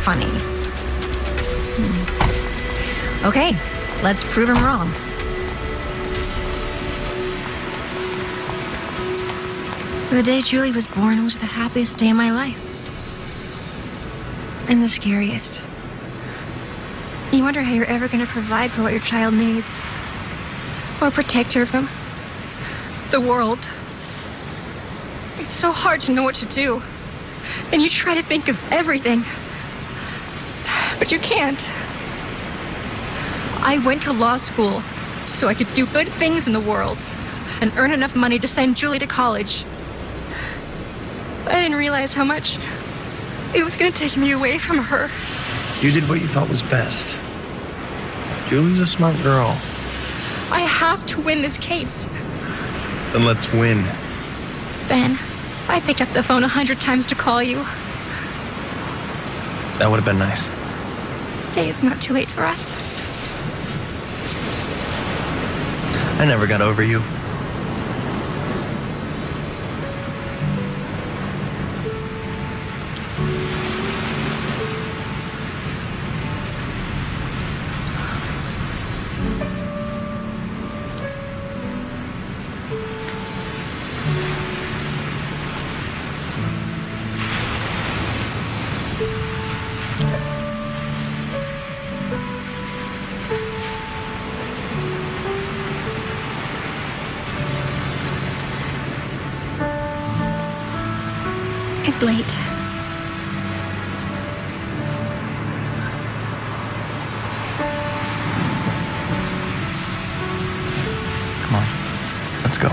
Funny. Okay, let's prove him wrong. The day Julie was born was the happiest day of my life. And the scariest. You wonder how you're ever going to provide for what your child needs. Or protect her from the world. It's so hard to know what to do. And you try to think of everything. But you can't. I went to law school so I could do good things in the world and earn enough money to send Julie to college. But I didn't realize how much it was going to take me away from her. You did what you thought was best. Julie's a smart girl. I have to win this case. Then let's win. Ben, I picked up the phone 100 times to call you. That would have been nice. Say it's not too late for us. I never got over you. It's late. Come on, let's go.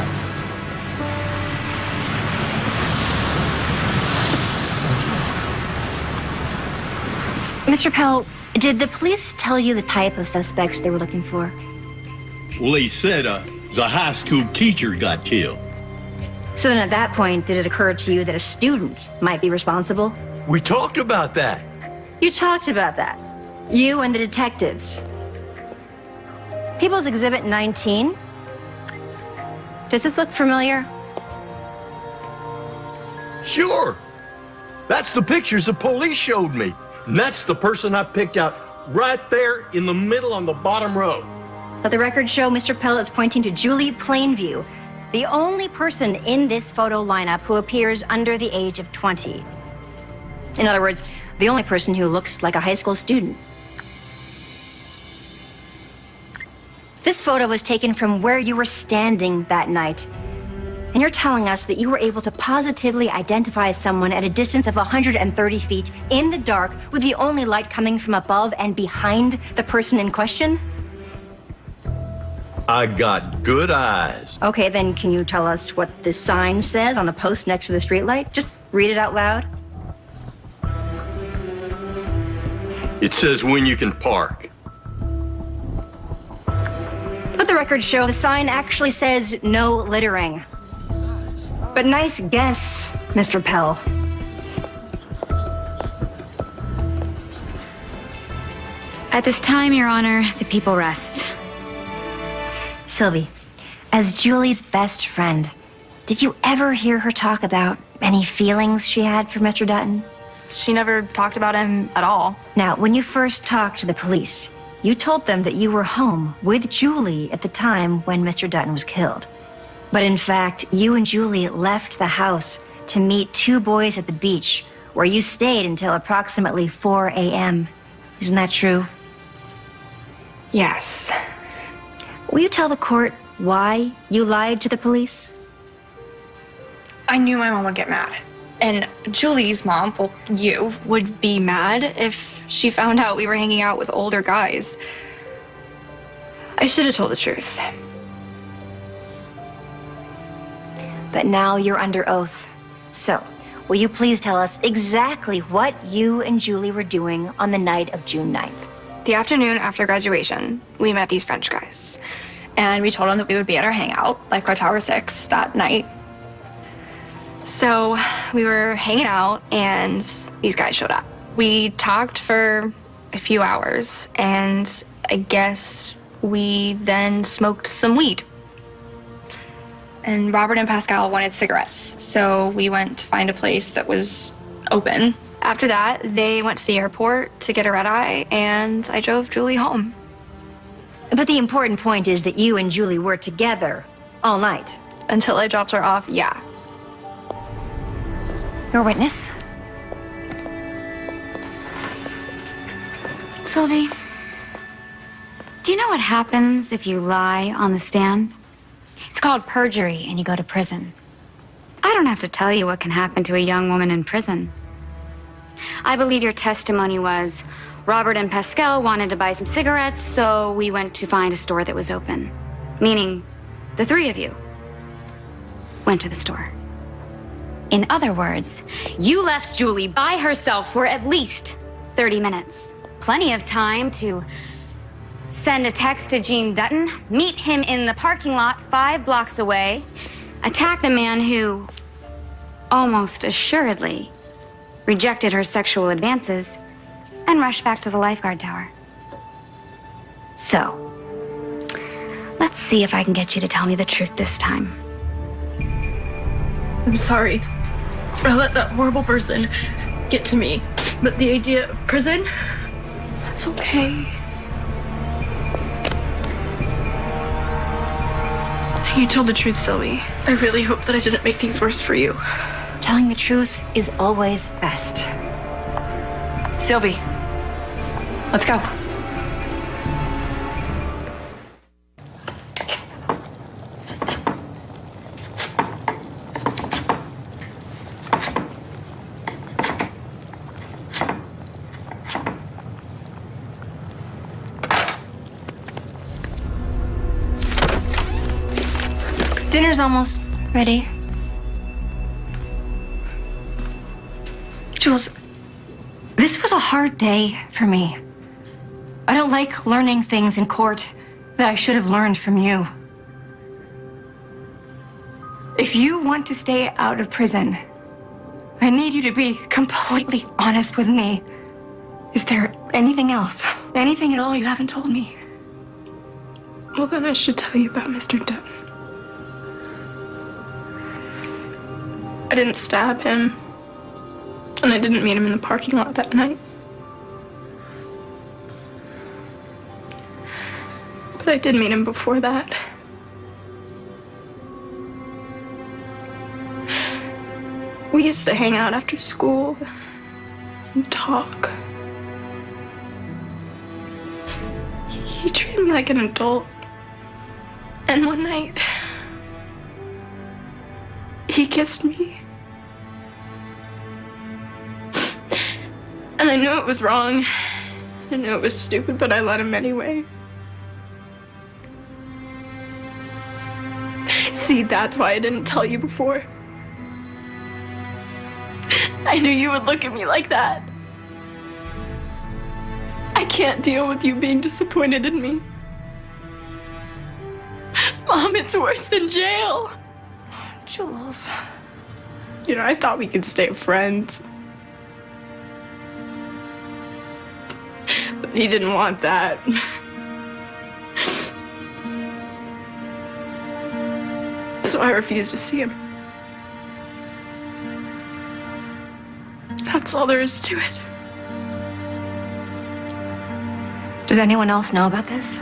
Mr. Pell, did the police tell you the type of suspects they were looking for? Well, he said the high school teacher got killed. So then at that point, did it occur to you that a student might be responsible? We talked about that. You talked about that. You and the detectives. People's Exhibit 19. Does this look familiar? Sure. That's the pictures the police showed me. And that's the person I picked out right there in the middle on the bottom row. But the records show Mr. Pell is pointing to Julie Plainview, the only person in this photo lineup who appears under the age of 20. In other words, the only person who looks like a high school student. This photo was taken from where you were standing that night. And you're telling us that you were able to positively identify someone at a distance of 130 feet in the dark with the only light coming from above and behind the person in question? I got good eyes. Okay, then can you tell us what the sign says on the post next to the streetlight? Just read it out loud. It says when you can park. But the records show the sign actually says no littering. But nice guess, Mr. Pell. At this time, Your Honor, the people rest. Sylvie, as Julie's best friend, did you ever hear her talk about any feelings she had for Mr. Dutton? She never talked about him at all. Now, when you first talked to the police, you told them that you were home with Julie at the time when Mr. Dutton was killed. But in fact, you and Julie left the house to meet two boys at the beach, where you stayed until approximately 4 a.m. Isn't that true? Yes. Will you tell the court why you lied to the police? I knew my mom would get mad. And Julie's mom, well, you, would be mad if she found out we were hanging out with older guys. I should have told the truth. But now you're under oath. So, will you please tell us exactly what you and Julie were doing on the night of June 9th? The afternoon after graduation, we met these French guys. And we told them that we would be at our hangout, Lifeguard Tower 6, that night. So we were hanging out, and these guys showed up. We talked for a few hours, and I guess we then smoked some weed. And Robert and Pascal wanted cigarettes, so we went to find a place that was open. After that, they went to the airport to get a red-eye, and I drove Julie home. But the important point is that you and Julie were together all night. Until I dropped her off, yeah. Your witness? Sylvie, do you know what happens if you lie on the stand? It's called perjury, and you go to prison. I don't have to tell you what can happen to a young woman in prison. I believe your testimony was, Robert and Pascal wanted to buy some cigarettes, so we went to find a store that was open. Meaning, the three of you went to the store. In other words, you left Julie by herself for at least 30 minutes. Plenty of time to send a text to Gene Dutton, meet him in the parking lot 5 blocks away, attack the man who almost assuredly rejected her sexual advances, and rush back to the lifeguard tower. So, Let's see if I can get you to tell me the truth this time. I'm sorry. I let that horrible person get to me. But the idea of prison, that's okay. You told the truth, Sylvie. I really hope that I didn't make things worse for you. Telling the truth is always best. Sylvie, let's go. Dinner's almost ready. Jules, this was a hard day for me. I don't like learning things in court that I should have learned from you. If you want to stay out of prison, I need you to be completely honest with me. Is there anything else? Anything at all you haven't told me? Well, then I should tell you about Mr. Dutton. I didn't stab him, and I didn't meet him in the parking lot that night. But I did meet him before that. We used to hang out after school and talk. He treated me like an adult. And one night, he kissed me. And I knew it was wrong. I knew it was stupid, but I let him anyway. See, that's why I didn't tell you before. I knew you would look at me like that. I can't deal with you being disappointed in me. Mom, it's worse than jail. Jules. You know, I thought we could stay friends. But he didn't want that. So I refused to see him. That's all there is to it. Does anyone else know about this?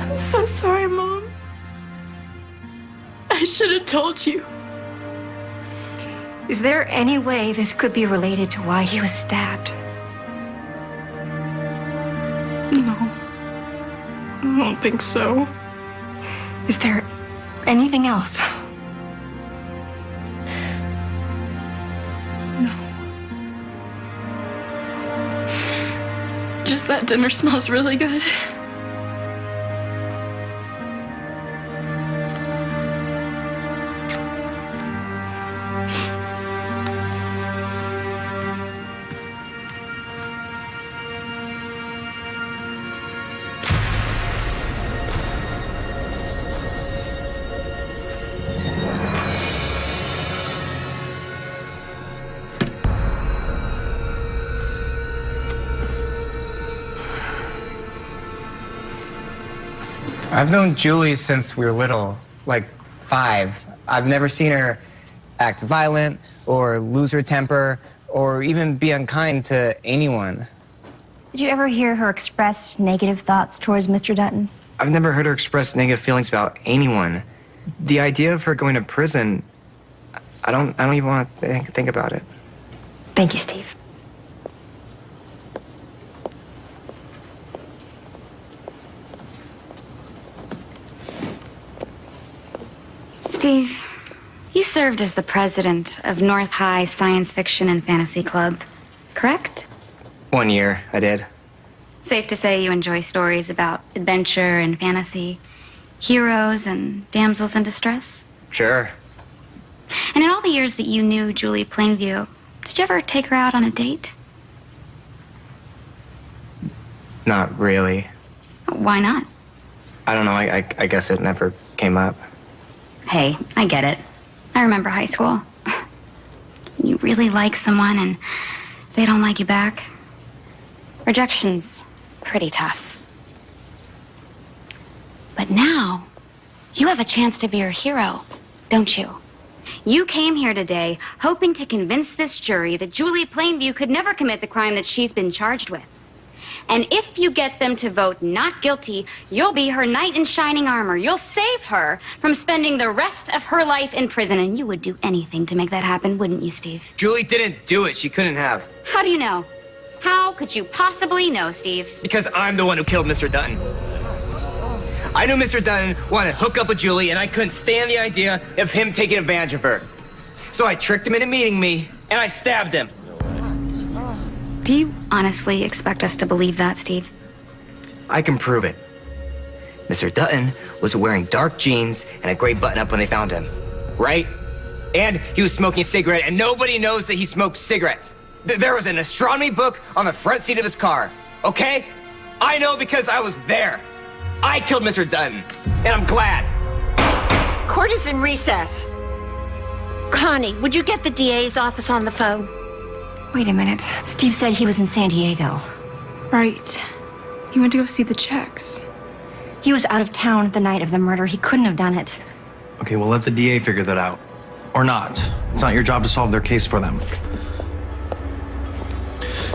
I'm so sorry, Mom. I should have told you. Is there any way this could be related to why he was stabbed? No. I don't think so. Is there anything else? No. Just that dinner smells really good. I've known Julie since we were little, like 5. I've never seen her act violent or lose her temper or even be unkind to anyone. Did you ever hear her express negative thoughts towards Mr. Dutton? I've never heard her express negative feelings about anyone. The idea of her going to prison, I don't even want to think about it. Thank you, Steve. Steve, you served as the president of North High Science Fiction and Fantasy Club, correct? 1 year, I did. Safe to say you enjoy stories about adventure and fantasy, heroes and damsels in distress? Sure. And in all the years that you knew Julie Plainview, did you ever take her out on a date? Not really. Why not? I don't know, I guess it never came up. Hey, I get it. I remember high school. You really like someone and they don't like you back. Rejection's pretty tough. But now, you have a chance to be your hero, don't you? You came here today hoping to convince this jury that Julie Plainview could never commit the crime that she's been charged with. And if you get them to vote not guilty, you'll be her knight in shining armor. You'll save her from spending the rest of her life in prison. And you would do anything to make that happen, wouldn't you, Steve? Julie didn't do it. She couldn't have. How do you know? How could you possibly know, Steve? Because I'm the one who killed Mr. Dutton. I knew Mr. Dutton wanted to hook up with Julie, and I couldn't stand the idea of him taking advantage of her. So I tricked him into meeting me, and I stabbed him. Do you honestly expect us to believe that, Steve? I can prove it. Mr. Dutton was wearing dark jeans and a gray button-up when they found him, right? And he was smoking a cigarette, and nobody knows that he smokes cigarettes. There was an astronomy book on the front seat of his car, okay? I know because I was there. I killed Mr. Dutton, and I'm glad. Court is in recess. Connie, would you get the DA's office on the phone? Wait a minute. Steve said he was in San Diego. Right. He went to go see the checks. He was out of town the night of the murder. He couldn't have done it. Okay, well, let the DA figure that out. Or not. It's not your job to solve their case for them.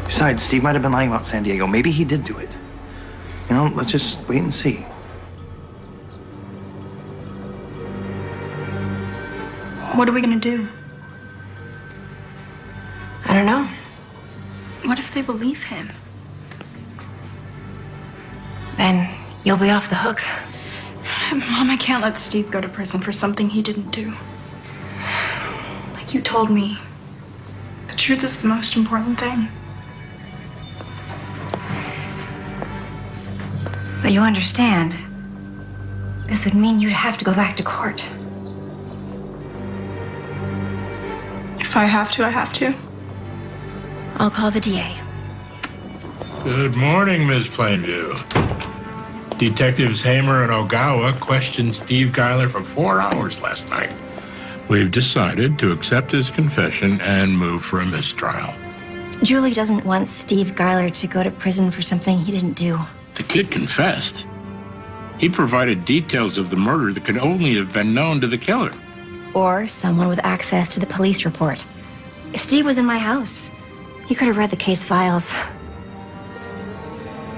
Besides, Steve might have been lying about San Diego. Maybe he did do it. You know, let's just wait and see. What are we gonna do? I don't know. What if they believe him? Then you'll be off the hook. Mom, I can't let Steve go to prison for something he didn't do. Like you told me, the truth is the most important thing. But you understand, this would mean you'd have to go back to court. If I have to, I have to. I'll call the DA. Good morning, Miss Plainview. Detectives Hamer and Ogawa questioned Steve Geiler for 4 hours last night. We've decided to accept his confession and move for a mistrial. Julie doesn't want Steve Geiler to go to prison for something he didn't do. The kid confessed. He provided details of the murder that could only have been known to the killer. Or someone with access to the police report. Steve was in my house. He could have read the case files.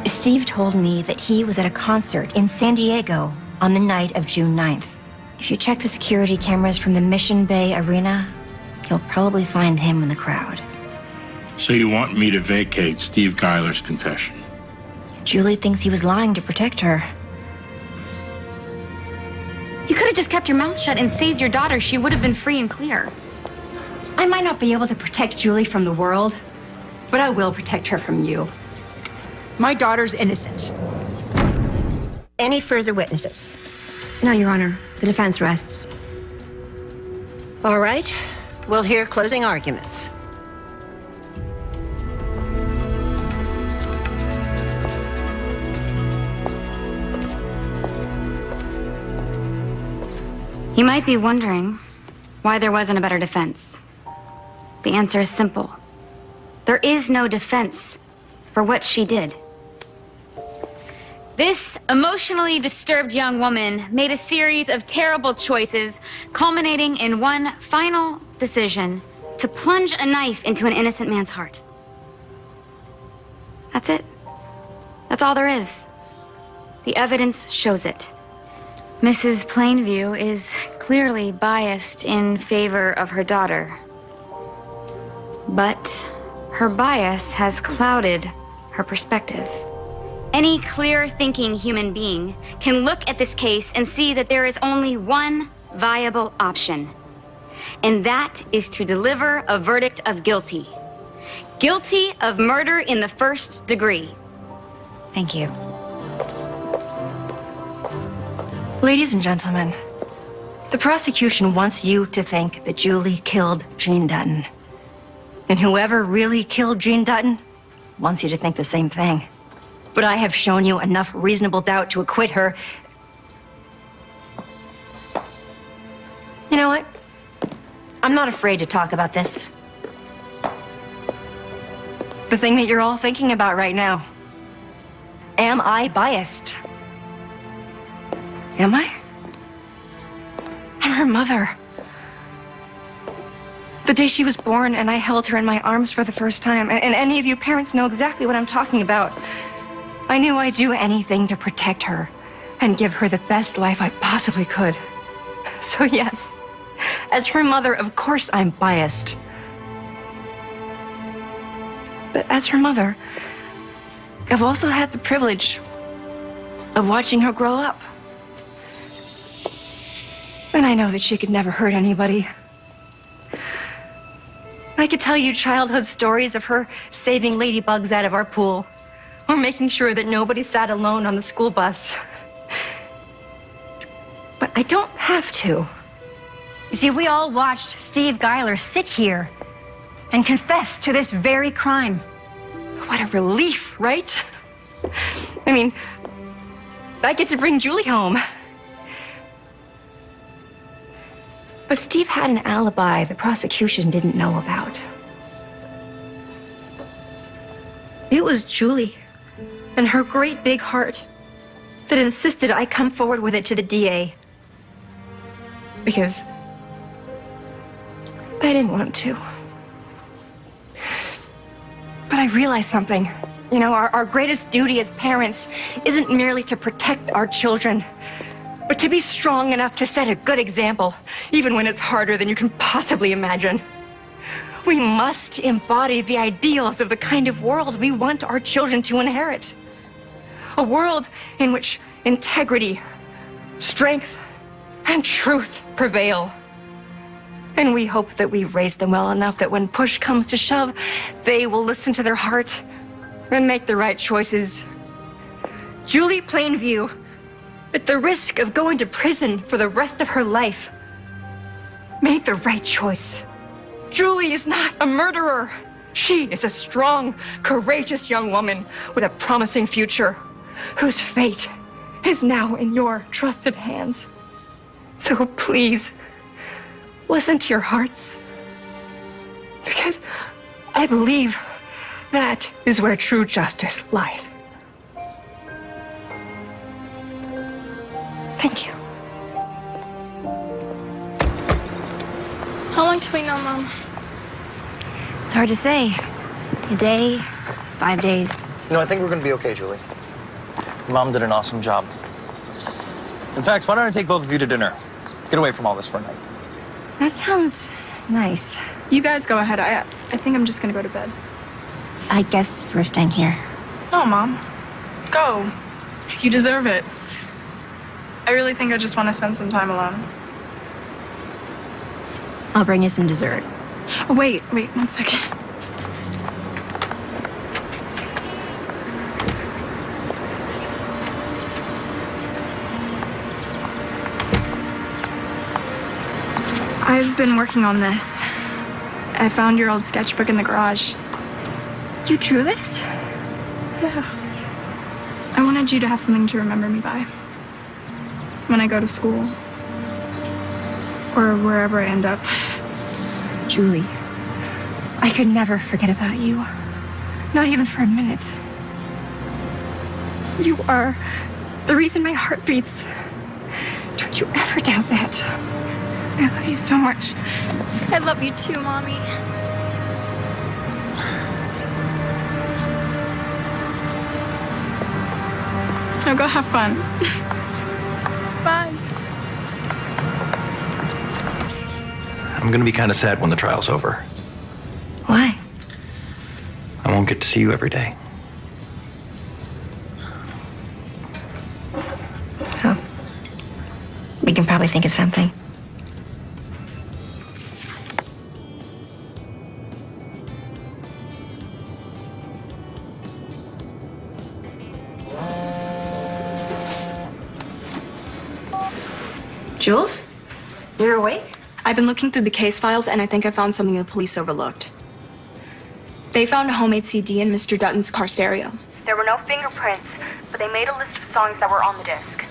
Steve told me that he was at a concert in San Diego on the night of June 9th. If you check the security cameras from the Mission Bay Arena, you'll probably find him in the crowd. So you want me to vacate Steve Geiler's confession? Julie thinks he was lying to protect her. You could have just kept your mouth shut and saved your daughter. She would have been free and clear. I might not be able to protect Julie from the world, but I will protect her from you. My daughter's innocent. Any further witnesses? No, Your Honor. The defense rests. All right. We'll hear closing arguments. You might be wondering why there wasn't a better defense. The answer is simple. There is no defense for what she did. This emotionally disturbed young woman made a series of terrible choices, culminating in one final decision to plunge a knife into an innocent man's heart. That's it. That's all there is. The evidence shows it. Mrs. Plainview is clearly biased in favor of her daughter. But her bias has clouded her perspective. Any clear-thinking human being can look at this case and see that there is only one viable option, and that is to deliver a verdict of guilty. Guilty of murder in the first degree. Thank you. Ladies and gentlemen, the prosecution wants you to think that Julie killed Jean Dutton. And whoever really killed Jean Dutton wants you to think the same thing. But I have shown you enough reasonable doubt to acquit her. You know what? I'm not afraid to talk about this. the thing that you're all thinking about right now. Am I biased? Am I? I'm her mother. The day she was born and I held her in my arms for the first time, and any of you parents know exactly what I'm talking about. I knew I'd do anything to protect her and give her the best life I possibly could. So yes, as her mother, of course I'm biased. But as her mother, I've also had the privilege of watching her grow up. And I know that she could never hurt anybody. I could tell you childhood stories of her saving ladybugs out of our pool, or making sure that nobody sat alone on the school bus. But I don't have to. You see, we all watched Steve Geiler sit here and confess to this very crime. What a relief, right? I mean, I get to bring Julie home. But Steve had an alibi the prosecution didn't know about. It was Julie and her great big heart that insisted I come forward with it to the DA. Because I didn't want to. But I realized something. You know, our greatest duty as parents isn't merely to protect our children, but to be strong enough to set a good example, even when it's harder than you can possibly imagine. We must embody the ideals of the kind of world we want our children to inherit. A world in which integrity, strength, and truth prevail. And we hope that we've raised them well enough that when push comes to shove, they will listen to their heart and make the right choices. Julie Plainview, at the risk of going to prison for the rest of her life, made the right choice. Julie is not a murderer. She is a strong, courageous young woman with a promising future, whose fate is now in your trusted hands. So please, listen to your hearts. Because I believe that is where true justice lies. Thank you. How long till we know, Mom? It's hard to say. A day, 5 days. No, I think we're going to be okay, Julie. Your mom did an awesome job. In fact, why don't I take both of you to dinner? Get away from all this for a night. That sounds nice. You guys go ahead. I think I'm just gonna go to bed. I guess we're staying here. No, Mom. Go. You deserve it. I really think I just want to spend some time alone. I'll bring you some dessert. Oh, wait, 1 second. I've been working on this. I found your old sketchbook in the garage. You drew this? Yeah. I wanted you to have something to remember me by. When I go to school. Or wherever I end up. Julie, I could never forget about you. Not even for a minute. You are the reason my heart beats. Don't you ever doubt that. I love you so much. I love you too, Mommy. Now go have fun. Bye. I'm going to be kind of sad when the trial's over. Why? I won't get to see you every day. Oh. We can probably think of something. Jules? You're awake? I've been looking through the case files, and I think I found something the police overlooked. They found a homemade CD in Mr. Dutton's car stereo. There were no fingerprints, but they made a list of songs that were on the disc.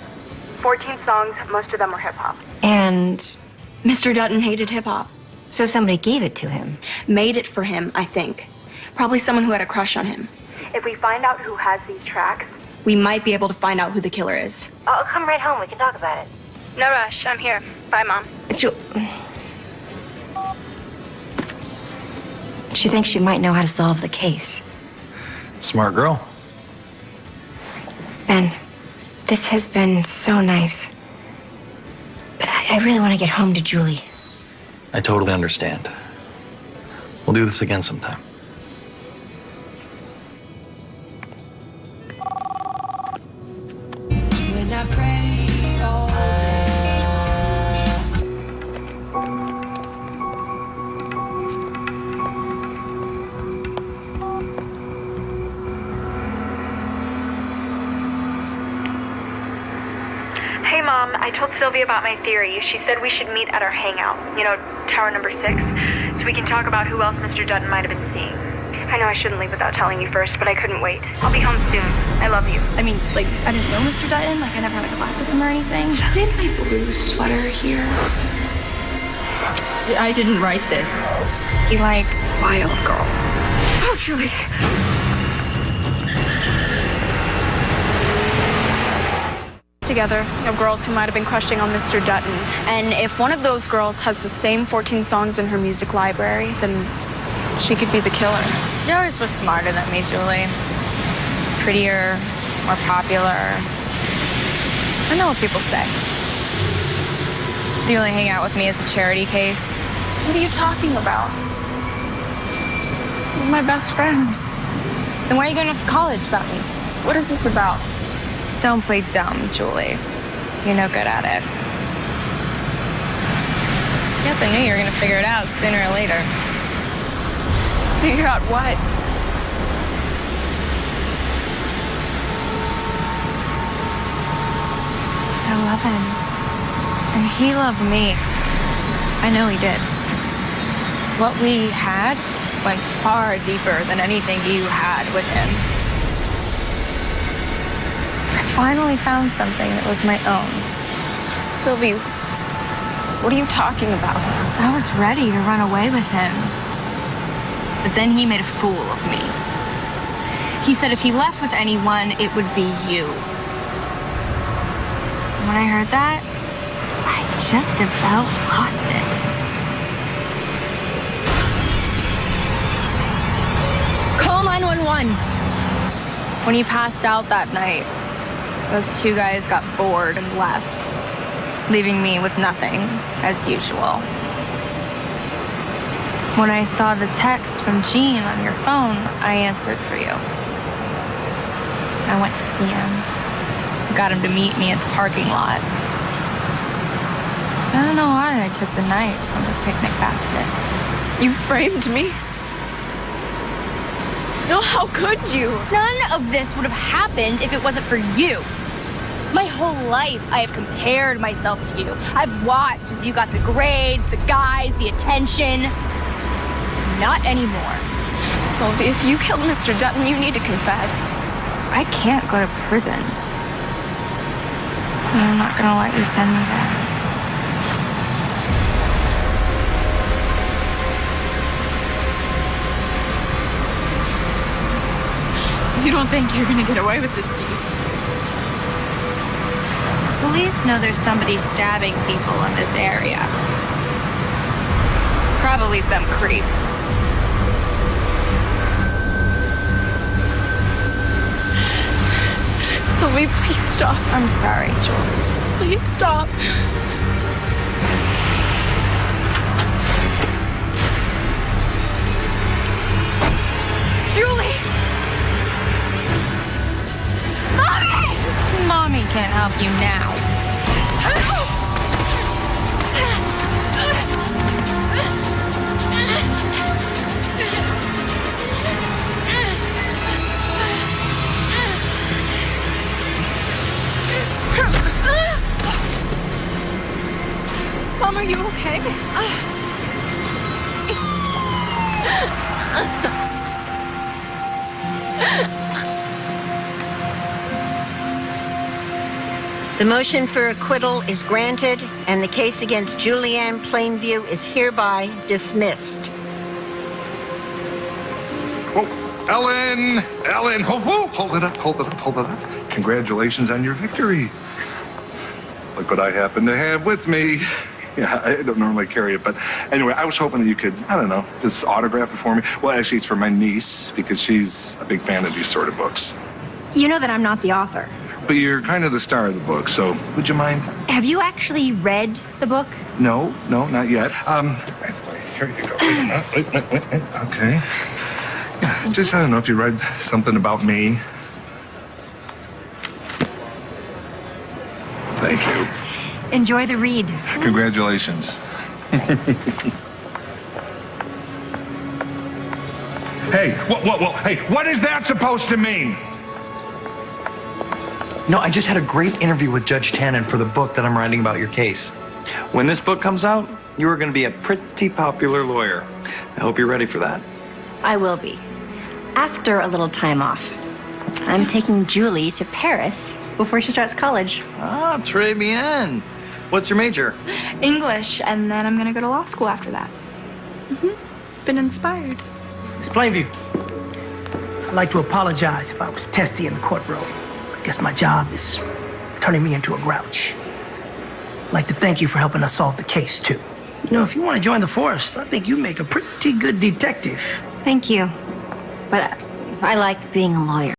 14 songs, most of them were hip-hop. And Mr. Dutton hated hip-hop. So somebody gave it to him? Made it for him, I think. Probably someone who had a crush on him. If we find out who has these tracks, We might be able to find out who the killer is. I'll come right home. We can talk about it. No rush. I'm here. Bye, Mom. She thinks she might know how to solve the case. Smart girl. Ben, this has been so nice. But I really want to get home to Julie. I totally understand. We'll do this again sometime. When I pray all Hey, Mom. I told Sylvia about my theory. She said we should meet at our hangout. You know, Tower number 6. So we can talk about who else Mr. Dutton might have been seeing. I know I shouldn't leave without telling you first, but I couldn't wait. I'll be home soon. I love you. I mean, like, I didn't know Mr. Dutton. Like, I never had a class with him or anything. Did I leave my blue sweater here? I didn't write this. He liked wild girls. Oh, Julie. Together of girls who might have been crushing on Mr. Dutton. And if one of those girls has the same 14 songs in her music library, then she could be the killer. You always were smarter than me, Julie. Prettier, more popular. I know what people say. Do you only hang out with me as a charity case? What are you talking about? You're my best friend. Then why are you going off to college without me? What is this about? Don't play dumb, Julie. You're no good at it. Yes, I knew you were going to figure it out sooner or later. Figure out what? I love him. And he loved me. I know he did. What we had went far deeper than anything you had with him. I finally found something that was my own. Sylvie, what are you talking about? I was ready to run away with him. But then he made a fool of me. He said if he left with anyone, it would be you. When I heard that, I just about lost it. Call 911. When he passed out that night, those two guys got bored and left, leaving me with nothing, as usual. When I saw the text from Jean on your phone, I answered for you. I went to see him. Got him to meet me at the parking lot. I don't know why I took the knife from the picnic basket. You framed me? No, how could you? None of this would have happened if it wasn't for you. My whole life, I have compared myself to you. I've watched as you got the grades, the guys, the attention. Not anymore. Sylvie, if you killed Mr. Dutton, you need to confess. I can't go to prison. I'm not gonna let you send me there. You don't think you're gonna get away with this, do you? Police know there's somebody stabbing people in this area. Probably some creep. Sylvie, please stop. I'm sorry, Jules. Please stop. Julie! Mommy! Mommy can't help you now. Mom, are you okay? The motion for acquittal is granted, and the case against Julianne Plainview is hereby dismissed. Whoa, Ellen! Ellen! Hold it up. Congratulations on your victory. Look what I happen to have with me. Yeah, I don't normally carry it, but anyway, I was hoping that you could, I don't know, just autograph it for me. Well, actually, it's for my niece because she's a big fan of these sort of books. You know that I'm not the author. But you're kind of the star of the book, so would you mind? Have you actually read the book? No, not yet. Here you go. Wait. Okay. Yeah, just, I don't know if you read something about me. Thank you. Enjoy the read. Congratulations. Hey, whoa. Hey, what is that supposed to mean? No, I just had a great interview with Judge Tannen for the book that I'm writing about your case. When this book comes out, you are going to be a pretty popular lawyer. I hope you're ready for that. I will be. After a little time off. I'm taking Julie to Paris before she starts college. Ah, très bien. What's your major? English, and then I'm gonna go to law school after that. Been inspired. Miss Plainview, I'd like to apologize if I was testy in the courtroom. I guess my job is turning me into a grouch. I'd like to thank you for helping us solve the case, too. You know, if you want to join the force, I think you make a pretty good detective. Thank you. But I like being a lawyer.